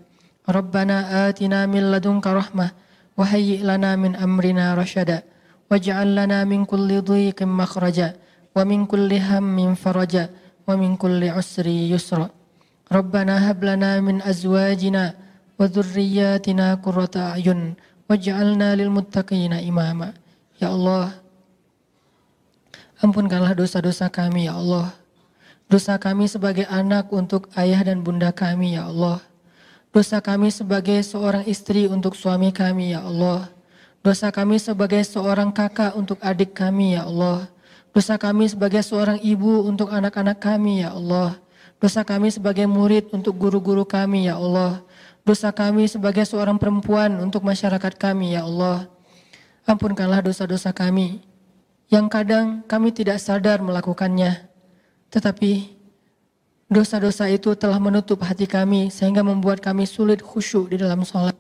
Speaker 1: Rabbana atina min ladunka rahmah wa hayyi' lana min amrina rasyada. Waj'al lana min kulli dhiqin makhraja wa min kulli hammin faraja wa min kulli usri yusra. Rabbana hab lana min azwajina wa dhurriyyatina qurrata a'yun waj'alna lil muttaqina imama. Ya Allah, ampunkanlah dosa-dosa kami ya Allah. Dosa kami sebagai anak untuk ayah dan bunda kami ya Allah. Dosa kami sebagai seorang istri untuk suami kami ya Allah. Dosa kami sebagai seorang kakak untuk adik kami ya Allah. Dosa kami sebagai seorang ibu untuk anak-anak kami ya Allah. Dosa kami sebagai murid untuk guru-guru kami ya Allah. Dosa kami sebagai seorang perempuan untuk masyarakat kami ya Allah. Ampunkanlah dosa-dosa kami yang kadang kami tidak sadar melakukannya, tetapi dosa-dosa itu telah menutup hati kami sehingga membuat kami sulit khusyuk di dalam sholat,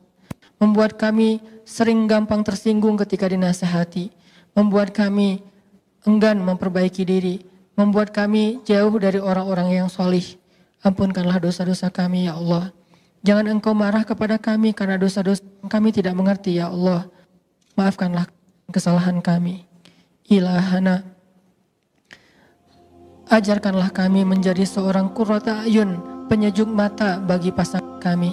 Speaker 1: membuat kami sering gampang tersinggung ketika dinasihati, membuat kami enggan memperbaiki diri, membuat kami jauh dari orang-orang yang solih. Ampunkanlah dosa-dosa kami ya Allah. Jangan Engkau marah kepada kami karena dosa-dosa kami tidak mengerti ya Allah. Maafkanlah kesalahan kami. Ilahana, ajarkanlah kami menjadi seorang qurrata ayun, penyejuk mata bagi pasangan kami.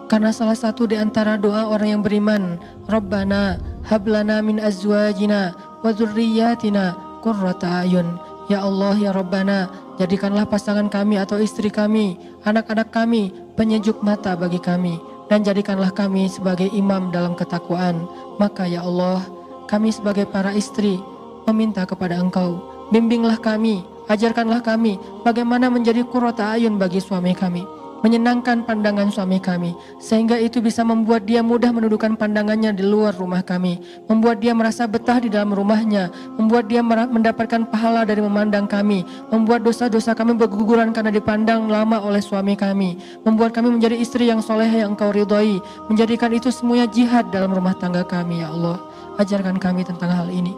Speaker 1: Karena salah satu di antara doa orang yang beriman, Rabbana hablana min azwajina wa dzurriyyatina qurrata ayun. Ya Allah, ya Rabbana, jadikanlah pasangan kami atau istri kami, anak-anak kami, penyejuk mata bagi kami, dan jadikanlah kami sebagai imam dalam ketakwaan. Maka ya Allah, kami sebagai para istri meminta kepada Engkau, bimbinglah kami, ajarkanlah kami bagaimana menjadi qurrata ayun bagi suami kami, menyenangkan pandangan suami kami, sehingga itu bisa membuat dia mudah menundukkan pandangannya di luar rumah kami, membuat dia merasa betah di dalam rumahnya, membuat dia mendapatkan pahala dari memandang kami, membuat dosa-dosa kami berguguran karena dipandang lama oleh suami kami, membuat kami menjadi istri yang soleh yang Engkau ridhoi, menjadikan itu semuanya jihad dalam rumah tangga kami ya Allah. Ajarkan kami tentang hal ini.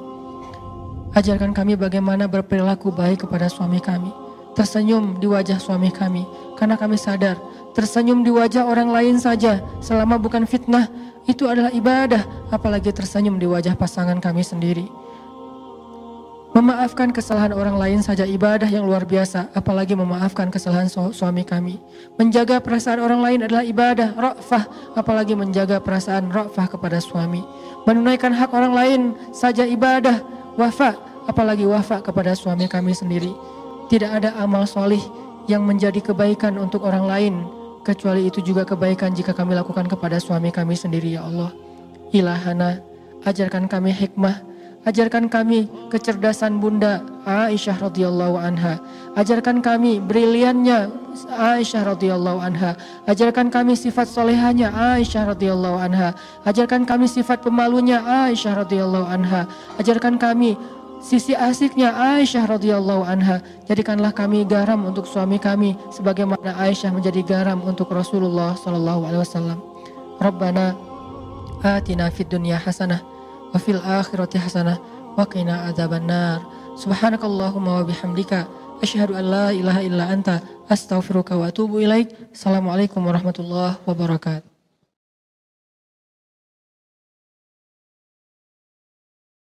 Speaker 1: Ajarkan kami bagaimana berperilaku baik kepada suami kami, tersenyum di wajah suami kami, karena kami sadar tersenyum di wajah orang lain saja selama bukan fitnah itu adalah ibadah, apalagi tersenyum di wajah pasangan kami sendiri. Memaafkan kesalahan orang lain saja ibadah yang luar biasa, apalagi memaafkan kesalahan suami kami. Menjaga perasaan orang lain adalah ibadah, ra'fah, apalagi menjaga perasaan ra'fah kepada suami. Menunaikan hak orang lain saja ibadah, wafa, apalagi wafa kepada suami kami sendiri. Tidak ada amal solih yang menjadi kebaikan untuk orang lain, kecuali itu juga kebaikan jika kami lakukan kepada suami kami sendiri ya Allah. Ilahana, ajarkan kami hikmah, ajarkan kami kecerdasan Bunda Aisyah radhiyallahu anha, ajarkan kami briliannya Aisyah radhiyallahu anha, ajarkan kami sifat solehanya Aisyah radhiyallahu anha, ajarkan kami sifat pemalunya Aisyah radhiyallahu anha, ajarkan kami sisi asiknya Aisyah radhiyallahu anha. Jadikanlah kami garam untuk suami kami sebagaimana Aisyah menjadi garam untuk Rasulullah sallallahu alaihi wasallam. Rabbana atina fid dunya hasanah wa fil akhirati hasanah wa qina adzabannar. Subhanakallahumma wa bihamdika asyhadu an la ilaha illa anta astaghfiruka wa atubu ilaik. Assalamualaikum warahmatullahi wabarakatuh.